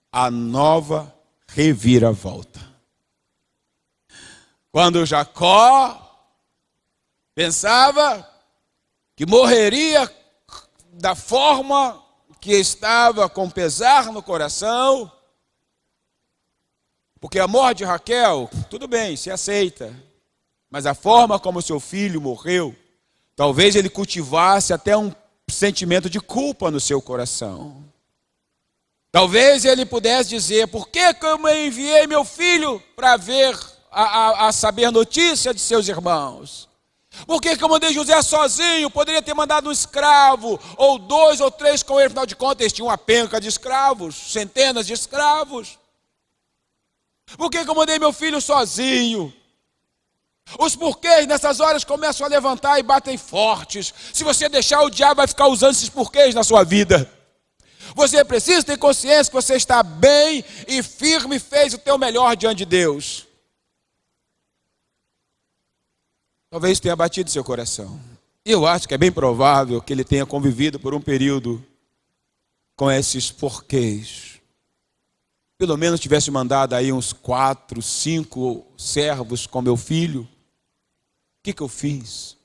a nova reviravolta. Quando Jacó pensava que morreria da forma que estava, com pesar no coração, porque a morte de Raquel, tudo bem, se aceita, mas a forma como seu filho morreu, talvez ele cultivasse até um sentimento de culpa no seu coração. Talvez ele pudesse dizer: por que eu enviei meu filho para ver, a saber notícia de seus irmãos? Por que eu mandei José sozinho? Poderia ter mandado um escravo, ou 2 ou 3 com ele. Afinal de contas, eles tinham uma penca de escravos, centenas de escravos. Por que eu mandei meu filho sozinho? Os porquês nessas horas começam a levantar e batem fortes. Se você deixar, o diabo vai ficar usando esses porquês na sua vida. Você precisa ter consciência que você está bem e firme, fez o teu melhor diante de Deus. Talvez tenha batido seu coração. Eu acho que é bem provável que ele tenha convivido por um período com esses porquês. Pelo menos tivesse mandado aí uns 4, 5 servos com meu filho. O que eu fiz?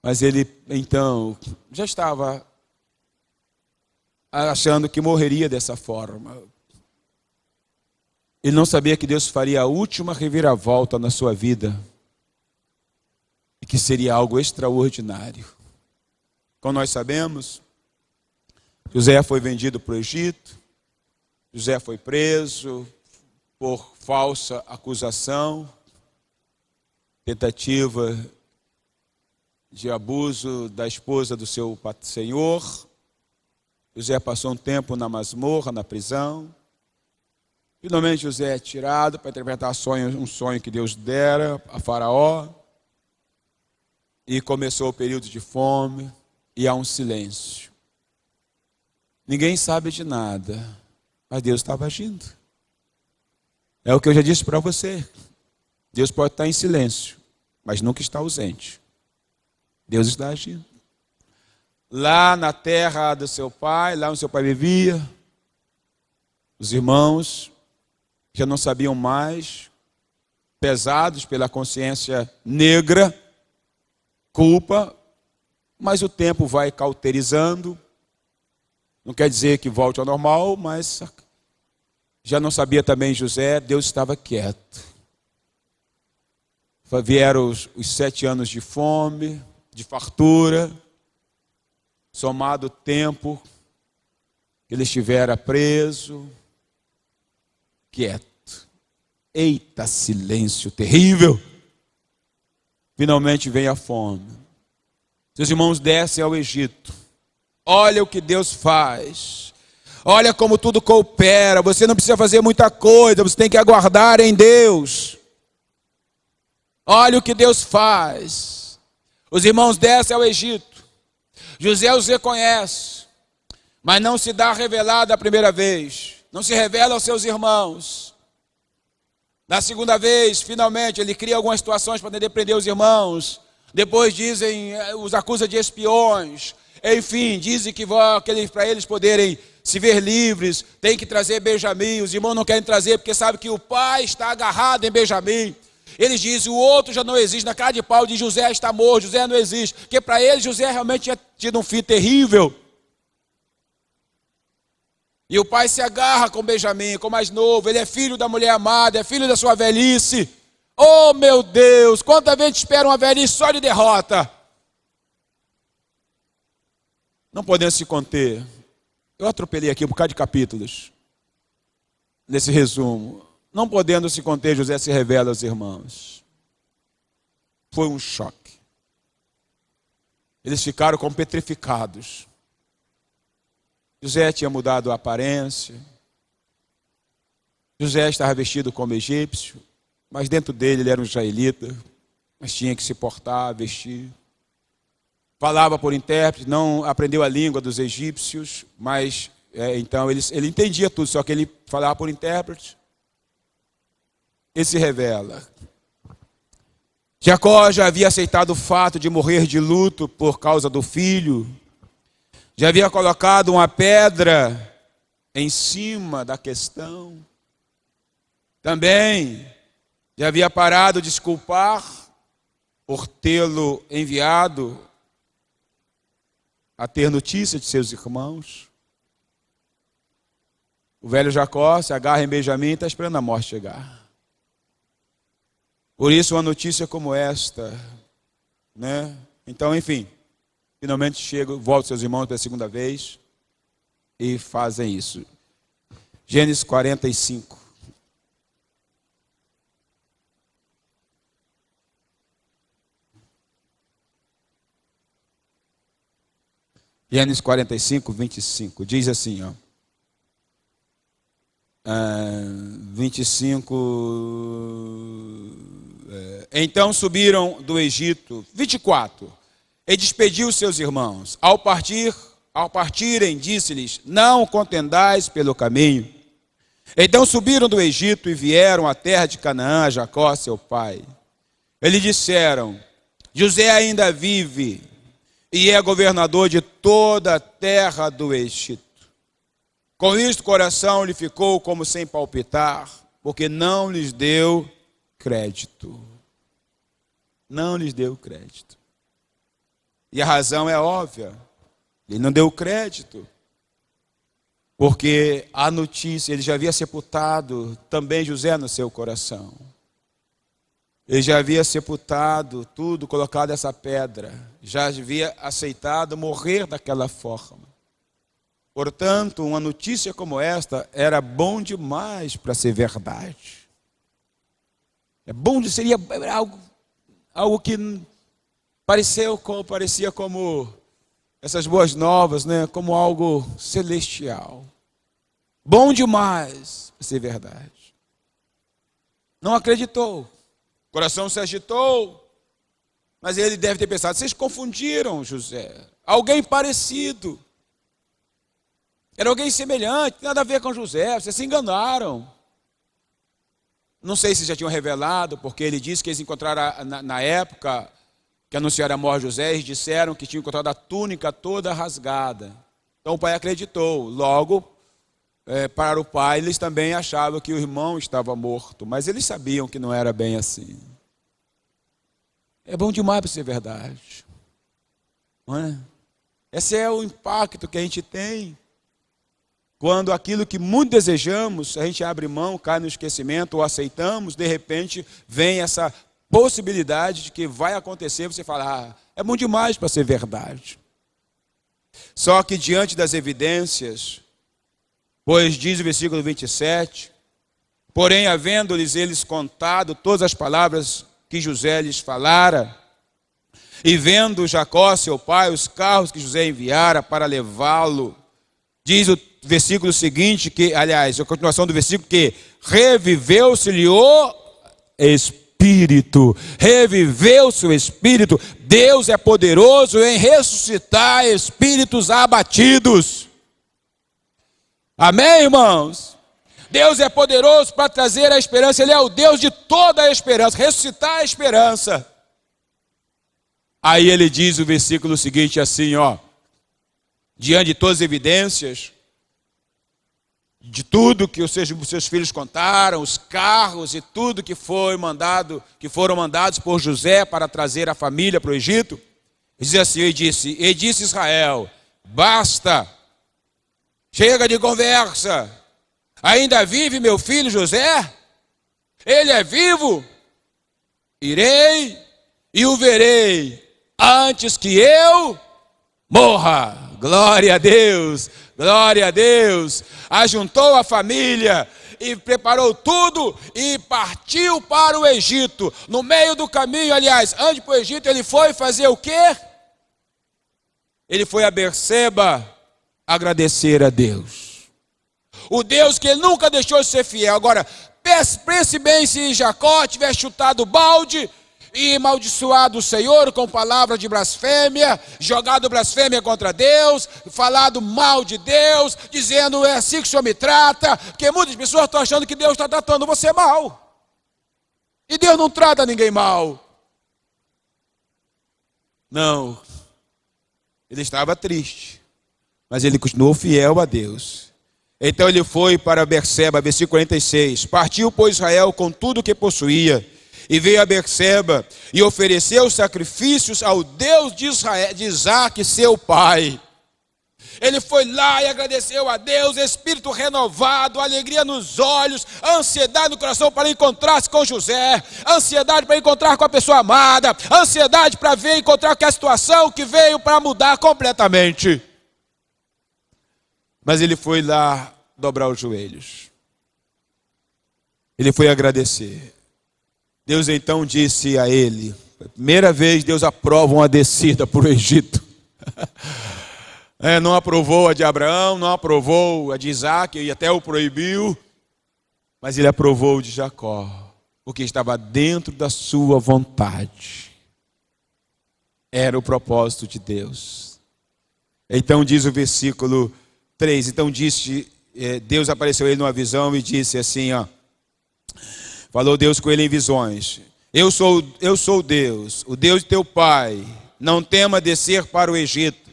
Mas ele, então, já estava achando que morreria dessa forma. Ele não sabia que Deus faria a última reviravolta na sua vida e que seria algo extraordinário. Como nós sabemos, José foi vendido para o Egito, José foi preso por falsa acusação, tentativa de abuso da esposa do seu senhor. José passou um tempo na masmorra, na prisão. Finalmente José é tirado para interpretar um sonho que Deus dera a Faraó. E começou o período de fome e há um silêncio. Ninguém sabe de nada, mas Deus estava agindo. É o que eu já disse para você. Deus pode estar em silêncio, mas nunca está ausente. Deus está agindo. Lá na terra do seu pai, lá onde seu pai vivia, os irmãos já não sabiam mais, pesados pela consciência negra, culpa, mas o tempo vai cauterizando. Não quer dizer que volte ao normal, mas já não sabia também José, Deus estava quieto. Vieram os 7 anos de fome, de fartura, somado o tempo que ele estivera preso, quieto. Eita, silêncio terrível. Finalmente vem a fome. Seus irmãos descem ao Egito. Olha o que Deus faz. Olha como tudo coopera. Você não precisa fazer muita coisa, você tem que aguardar em Deus. Olha o que Deus faz. Os irmãos descem ao Egito. José os reconhece, mas não se dá revelado a primeira vez. Não se revela aos seus irmãos. Na segunda vez, finalmente, ele cria algumas situações para poder prender os irmãos. Depois dizem, os acusa de espiões. Enfim, dizem que para eles poderem se ver livres, tem que trazer Benjamim. Os irmãos não querem trazer porque sabem que o pai está agarrado em Benjamim. Eles dizem, o outro já não existe. Na cara de pau de José está morto, José não existe. Porque para eles José realmente tinha tido um fim terrível. E o pai se agarra com Benjamim, com o mais novo. Ele é filho da mulher amada, é filho da sua velhice. Oh meu Deus, quanta gente espera uma velhice só de derrota. Não podemos se conter. Eu atropelei aqui um bocado de capítulos, nesse resumo. Não podendo se conter, José se revela aos irmãos. Foi um choque. Eles ficaram como petrificados. José tinha mudado a aparência. José estava vestido como egípcio, mas dentro dele ele era um israelita, mas tinha que se portar, vestir. Falava por intérprete, não aprendeu a língua dos egípcios, mas então ele entendia tudo, só que ele falava por intérprete. Ele se revela. Jacó já havia aceitado o fato de morrer de luto por causa do filho. Já havia colocado uma pedra em cima da questão. Também já havia parado de se culpar por tê-lo enviado a ter notícia de seus irmãos. O velho Jacó se agarra em Benjamim e está esperando a morte chegar. Por isso uma notícia como esta, né? Então, enfim, finalmente voltam seus irmãos pela segunda vez e fazem isso. Gênesis 45. Gênesis 45, 25. Diz assim, ó. 25. Então subiram do Egito. 24. E despediu seus irmãos. Ao partirem, disse-lhes: não contendais pelo caminho. Então subiram do Egito e vieram à terra de Canaã, a Jacó, seu pai. Eles disseram: José ainda vive e é governador de toda a terra do Egito. Com isto o coração lhe ficou como sem palpitar, porque não lhes deu crédito. Não lhes deu crédito. E a razão é óbvia. Ele não deu crédito. Porque a notícia, ele já havia sepultado também José no seu coração. Ele já havia sepultado tudo, colocado essa pedra. Já havia aceitado morrer daquela forma. Portanto, uma notícia como esta era bom demais para ser verdade. Seria algo que parecia como essas boas novas, né? Como algo celestial. Bom demais para ser verdade. Não acreditou. O coração se agitou. Mas ele deve ter pensado: vocês confundiram José. Alguém parecido. Era alguém semelhante, nada a ver com José, vocês se enganaram. Não sei se já tinham revelado, porque ele disse que eles encontraram, na época que anunciaram a morte de José, eles disseram que tinham encontrado a túnica toda rasgada. Então o pai acreditou. Logo, para o pai, eles também achavam que o irmão estava morto, mas eles sabiam que não era bem assim. É bom demais para ser verdade. Não é? Esse é o impacto que a gente tem. Quando aquilo que muito desejamos, a gente abre mão, cai no esquecimento, ou aceitamos, de repente vem essa possibilidade de que vai acontecer, você fala: é bom demais para ser verdade. Só que diante das evidências, pois diz o versículo 27, porém havendo-lhes eles contado todas as palavras que José lhes falara, e vendo Jacó, seu pai, os carros que José enviara para levá-lo, diz o versículo seguinte, a continuação do versículo, que reviveu-se-lhe o Espírito. Reviveu-se o Espírito. Deus é poderoso em ressuscitar espíritos abatidos. Amém, irmãos? Deus é poderoso para trazer a esperança. Ele é o Deus de toda a esperança. Ressuscitar a esperança. Aí ele diz o versículo seguinte assim, ó: diante de todas as evidências, de tudo que os seus filhos contaram, os carros e tudo que foram mandados por José para trazer a família para o Egito, diz assim, e disse Israel: basta, chega de conversa, ainda vive meu filho José? Ele é vivo? Irei e o verei antes que eu morra. Glória a Deus, glória a Deus. Ajuntou a família e preparou tudo e partiu para o Egito. No meio do caminho, aliás, antes para o Egito, ele foi fazer o quê? Ele foi a Berseba agradecer a Deus. O Deus que ele nunca deixou de ser fiel. Agora, pense bem se Jacó tivesse chutado o balde e amaldiçoado o Senhor com palavras de blasfêmia, jogado blasfêmia contra Deus, falado mal de Deus, dizendo é assim que o Senhor me trata, porque muitas pessoas estão achando que Deus está tratando você mal. E Deus não trata ninguém mal. Não. Ele estava triste, mas ele continuou fiel a Deus. Então ele foi para Berseba, versículo 46. Partiu, pois, Israel com tudo o que possuía, e veio a Berseba, e ofereceu sacrifícios ao Deus de Israel, de Isaque, seu pai. Ele foi lá e agradeceu a Deus, espírito renovado, alegria nos olhos, ansiedade no coração para encontrar-se com José, ansiedade para encontrar com a pessoa amada, ansiedade para ver encontrar com a situação que veio para mudar completamente. Mas ele foi lá dobrar os joelhos. Ele foi agradecer. Deus então disse a ele, pela primeira vez Deus aprova uma descida para o Egito. Não aprovou a de Abraão, não aprovou a de Isaque, e até o proibiu, mas ele aprovou o de Jacó, porque estava dentro da sua vontade. Era o propósito de Deus. Então diz o versículo 3, então Deus apareceu a ele numa visão e disse assim, ó, falou Deus com ele em visões: eu sou Deus, o Deus de teu pai. Não tema descer para o Egito,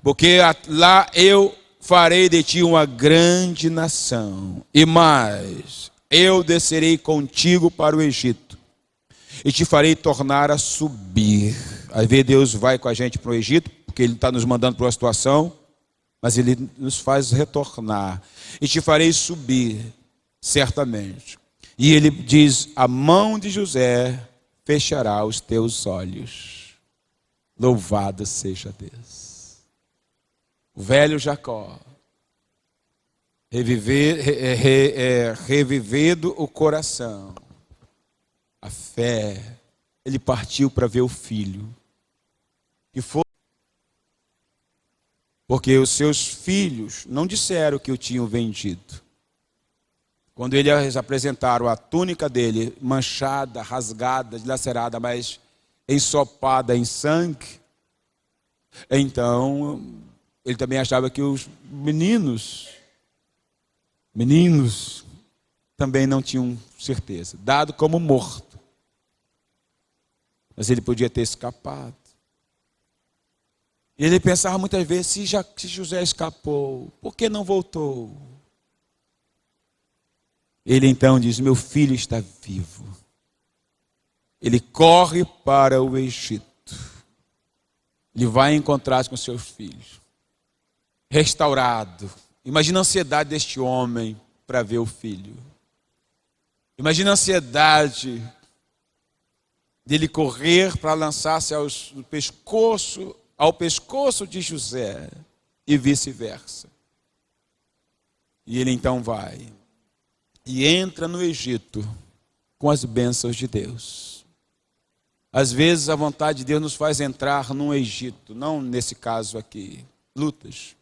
porque lá eu farei de ti uma grande nação. E mais, eu descerei contigo para o Egito, e te farei tornar a subir. Às vezes Deus vai com a gente para o Egito, porque Ele está nos mandando para uma situação, mas Ele nos faz retornar. E te farei subir, certamente. E ele diz, a mão de José fechará os teus olhos. Louvado seja Deus. O velho Jacó, revivido o coração, a fé, ele partiu para ver o filho. E foi porque os seus filhos não disseram que o tinham vendido. Quando eles apresentaram a túnica dele, manchada, rasgada, dilacerada, mas ensopada em sangue, então ele também achava que os meninos também não tinham certeza, dado como morto. Mas ele podia ter escapado. E ele pensava muitas vezes, se José escapou, por que não voltou? Ele então diz, meu filho está vivo. Ele corre para o Egito. Ele vai encontrar-se com seus filhos. Restaurado. Imagina a ansiedade deste homem para ver o filho. Imagina a ansiedade dele correr para lançar-se ao pescoço de José e vice-versa. E ele então vai e entra no Egito com as bênçãos de Deus. Às vezes a vontade de Deus nos faz entrar num Egito, não nesse caso aqui, lutas.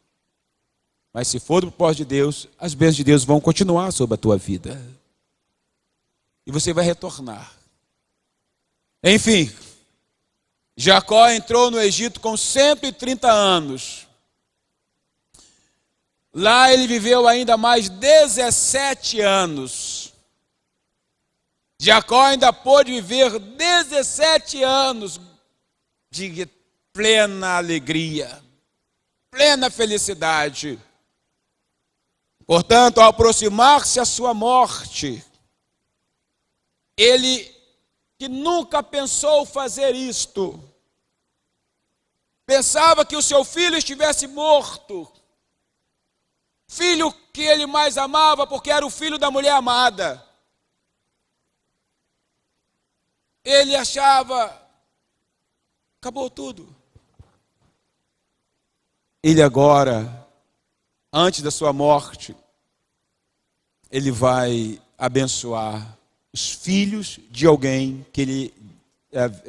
Mas se for do propósito de Deus, as bênçãos de Deus vão continuar sobre a tua vida. E você vai retornar. Enfim, Jacó entrou no Egito com 130 anos. Lá ele viveu ainda mais 17 anos. Jacó ainda pôde viver 17 anos. de plena alegria, plena felicidade. Portanto, ao aproximar-se a sua morte, ele que nunca pensou fazer isto, pensava que o seu filho estivesse morto, filho que ele mais amava porque era o filho da mulher amada. Ele achava, acabou tudo. Ele agora, antes da sua morte, ele vai abençoar os filhos de alguém que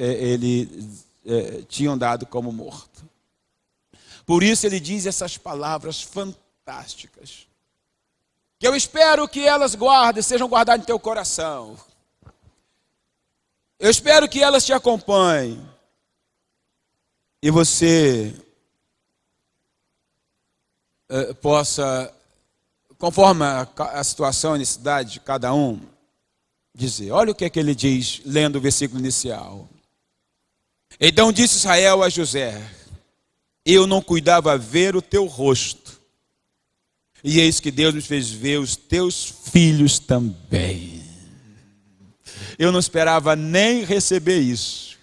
ele tinham dado como morto. Por isso ele diz essas palavras fantásticas, que eu espero que elas sejam guardadas em teu coração. Eu espero que elas te acompanhem. E você possa, conforme a situação e necessidade de cada um, dizer. Olha o que é que ele diz, lendo o versículo inicial. Então disse Israel a José: eu não cuidava ver o teu rosto, e eis que Deus me fez ver os teus filhos também. Eu não esperava nem receber isso,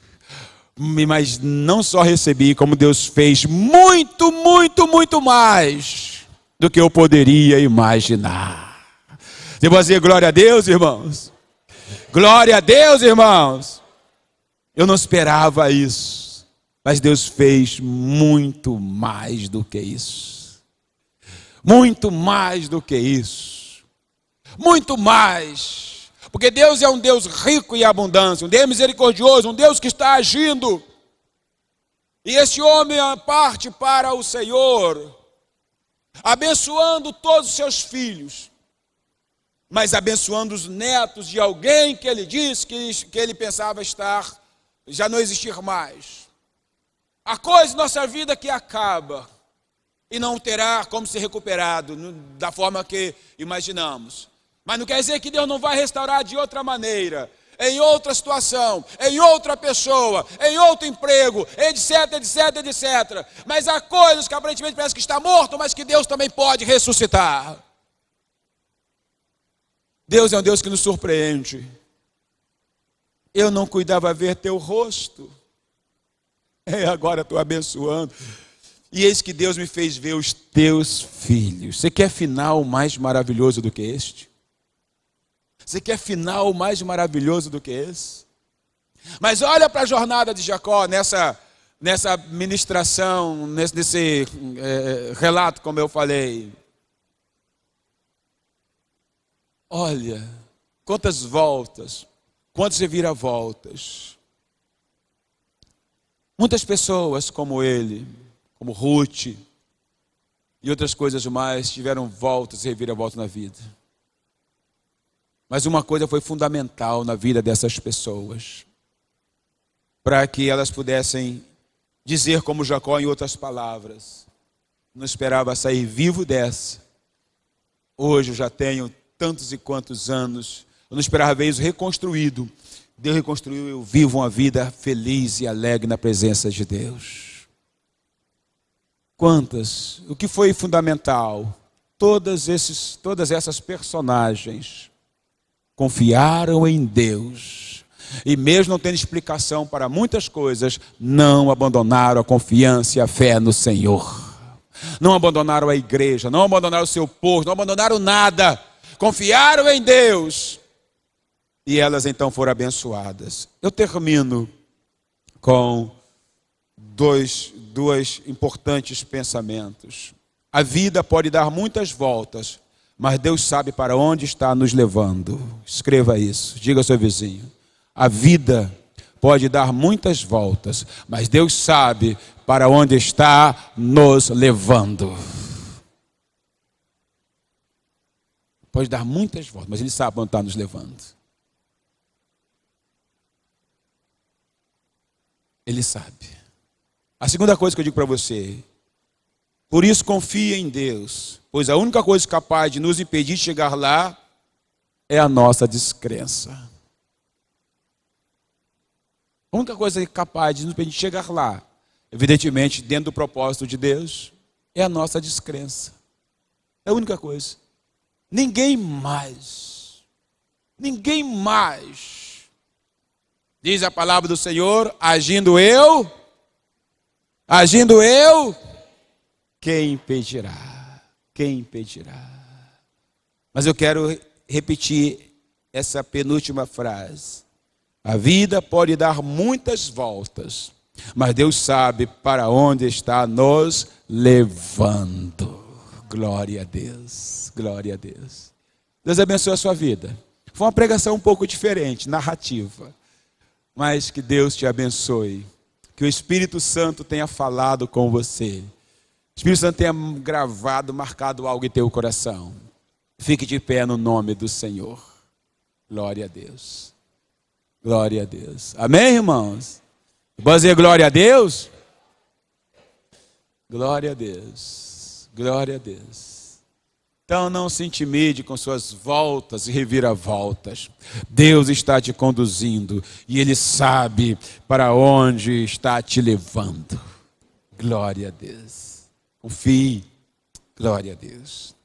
mas não só recebi, como Deus fez muito, muito, muito mais do que eu poderia imaginar. Você pode dizer glória a Deus, irmãos? Glória a Deus, irmãos. Eu não esperava isso, mas Deus fez muito mais do que isso. Muito mais do que isso. Muito mais. Porque Deus é um Deus rico em abundância, um Deus misericordioso, um Deus que está agindo. E esse homem parte para o Senhor, abençoando todos os seus filhos, mas abençoando os netos de alguém que ele disse que ele pensava já não existir mais. Há coisa em nossa vida que acaba e não terá como ser recuperado da forma que imaginamos. Mas não quer dizer que Deus não vai restaurar de outra maneira, em outra situação, em outra pessoa, em outro emprego, etc, etc, etc. Mas há coisas que aparentemente parece que está morto, mas que Deus também pode ressuscitar. Deus é um Deus que nos surpreende. Eu não cuidava ver teu rosto, agora estou abençoando. E eis que Deus me fez ver os teus filhos. Você quer final mais maravilhoso do que este? Você quer final mais maravilhoso do que esse? Mas olha para a jornada de Jacó nessa ministração, nesse relato, como eu falei. Olha, quantas voltas, quantas reviravoltas. Muitas pessoas como ele, como Ruth e outras coisas mais, tiveram voltas e reviravoltas na vida. Mas uma coisa foi fundamental na vida dessas pessoas, para que elas pudessem dizer como Jacó em outras palavras: não esperava sair vivo dessa. Hoje eu já tenho tantos e quantos anos, eu não esperava ver isso reconstruído. Deus reconstruiu, eu vivo uma vida feliz e alegre na presença de Deus. Quantas? O que foi fundamental? Todas essas personagens confiaram em Deus, e mesmo não tendo explicação para muitas coisas, não abandonaram a confiança e a fé no Senhor. Não abandonaram a igreja, não abandonaram o seu povo, não abandonaram nada. Confiaram em Deus. E elas então foram abençoadas. Eu termino com dois importantes pensamentos. A vida pode dar muitas voltas, mas Deus sabe para onde está nos levando. Escreva isso, diga ao seu vizinho. A vida pode dar muitas voltas, mas Deus sabe para onde está nos levando. Pode dar muitas voltas, mas Ele sabe onde está nos levando. Ele sabe. A segunda coisa que eu digo para você: por isso confie em Deus, pois a única coisa capaz de nos impedir de chegar lá é a nossa descrença. A única coisa capaz de nos permitir chegar lá, evidentemente, dentro do propósito de Deus, é a nossa descrença. É a única coisa. Ninguém mais. Ninguém mais. Diz a palavra do Senhor, agindo eu, quem impedirá? Quem impedirá? Mas eu quero repetir essa penúltima frase. A vida pode dar muitas voltas, mas Deus sabe para onde está nos levando. Glória a Deus, glória a Deus. Deus abençoe a sua vida. Foi uma pregação um pouco diferente, narrativa. Mas que Deus te abençoe. Que o Espírito Santo tenha falado com você. O Espírito Santo tenha gravado, marcado algo em teu coração. Fique de pé no nome do Senhor. Glória a Deus. Glória a Deus. Amém, irmãos? Vamos dizer glória a Deus? Glória a Deus. Glória a Deus. Então não se intimide com suas voltas e reviravoltas. Deus está te conduzindo e Ele sabe para onde está te levando. Glória a Deus. Confie. Glória a Deus.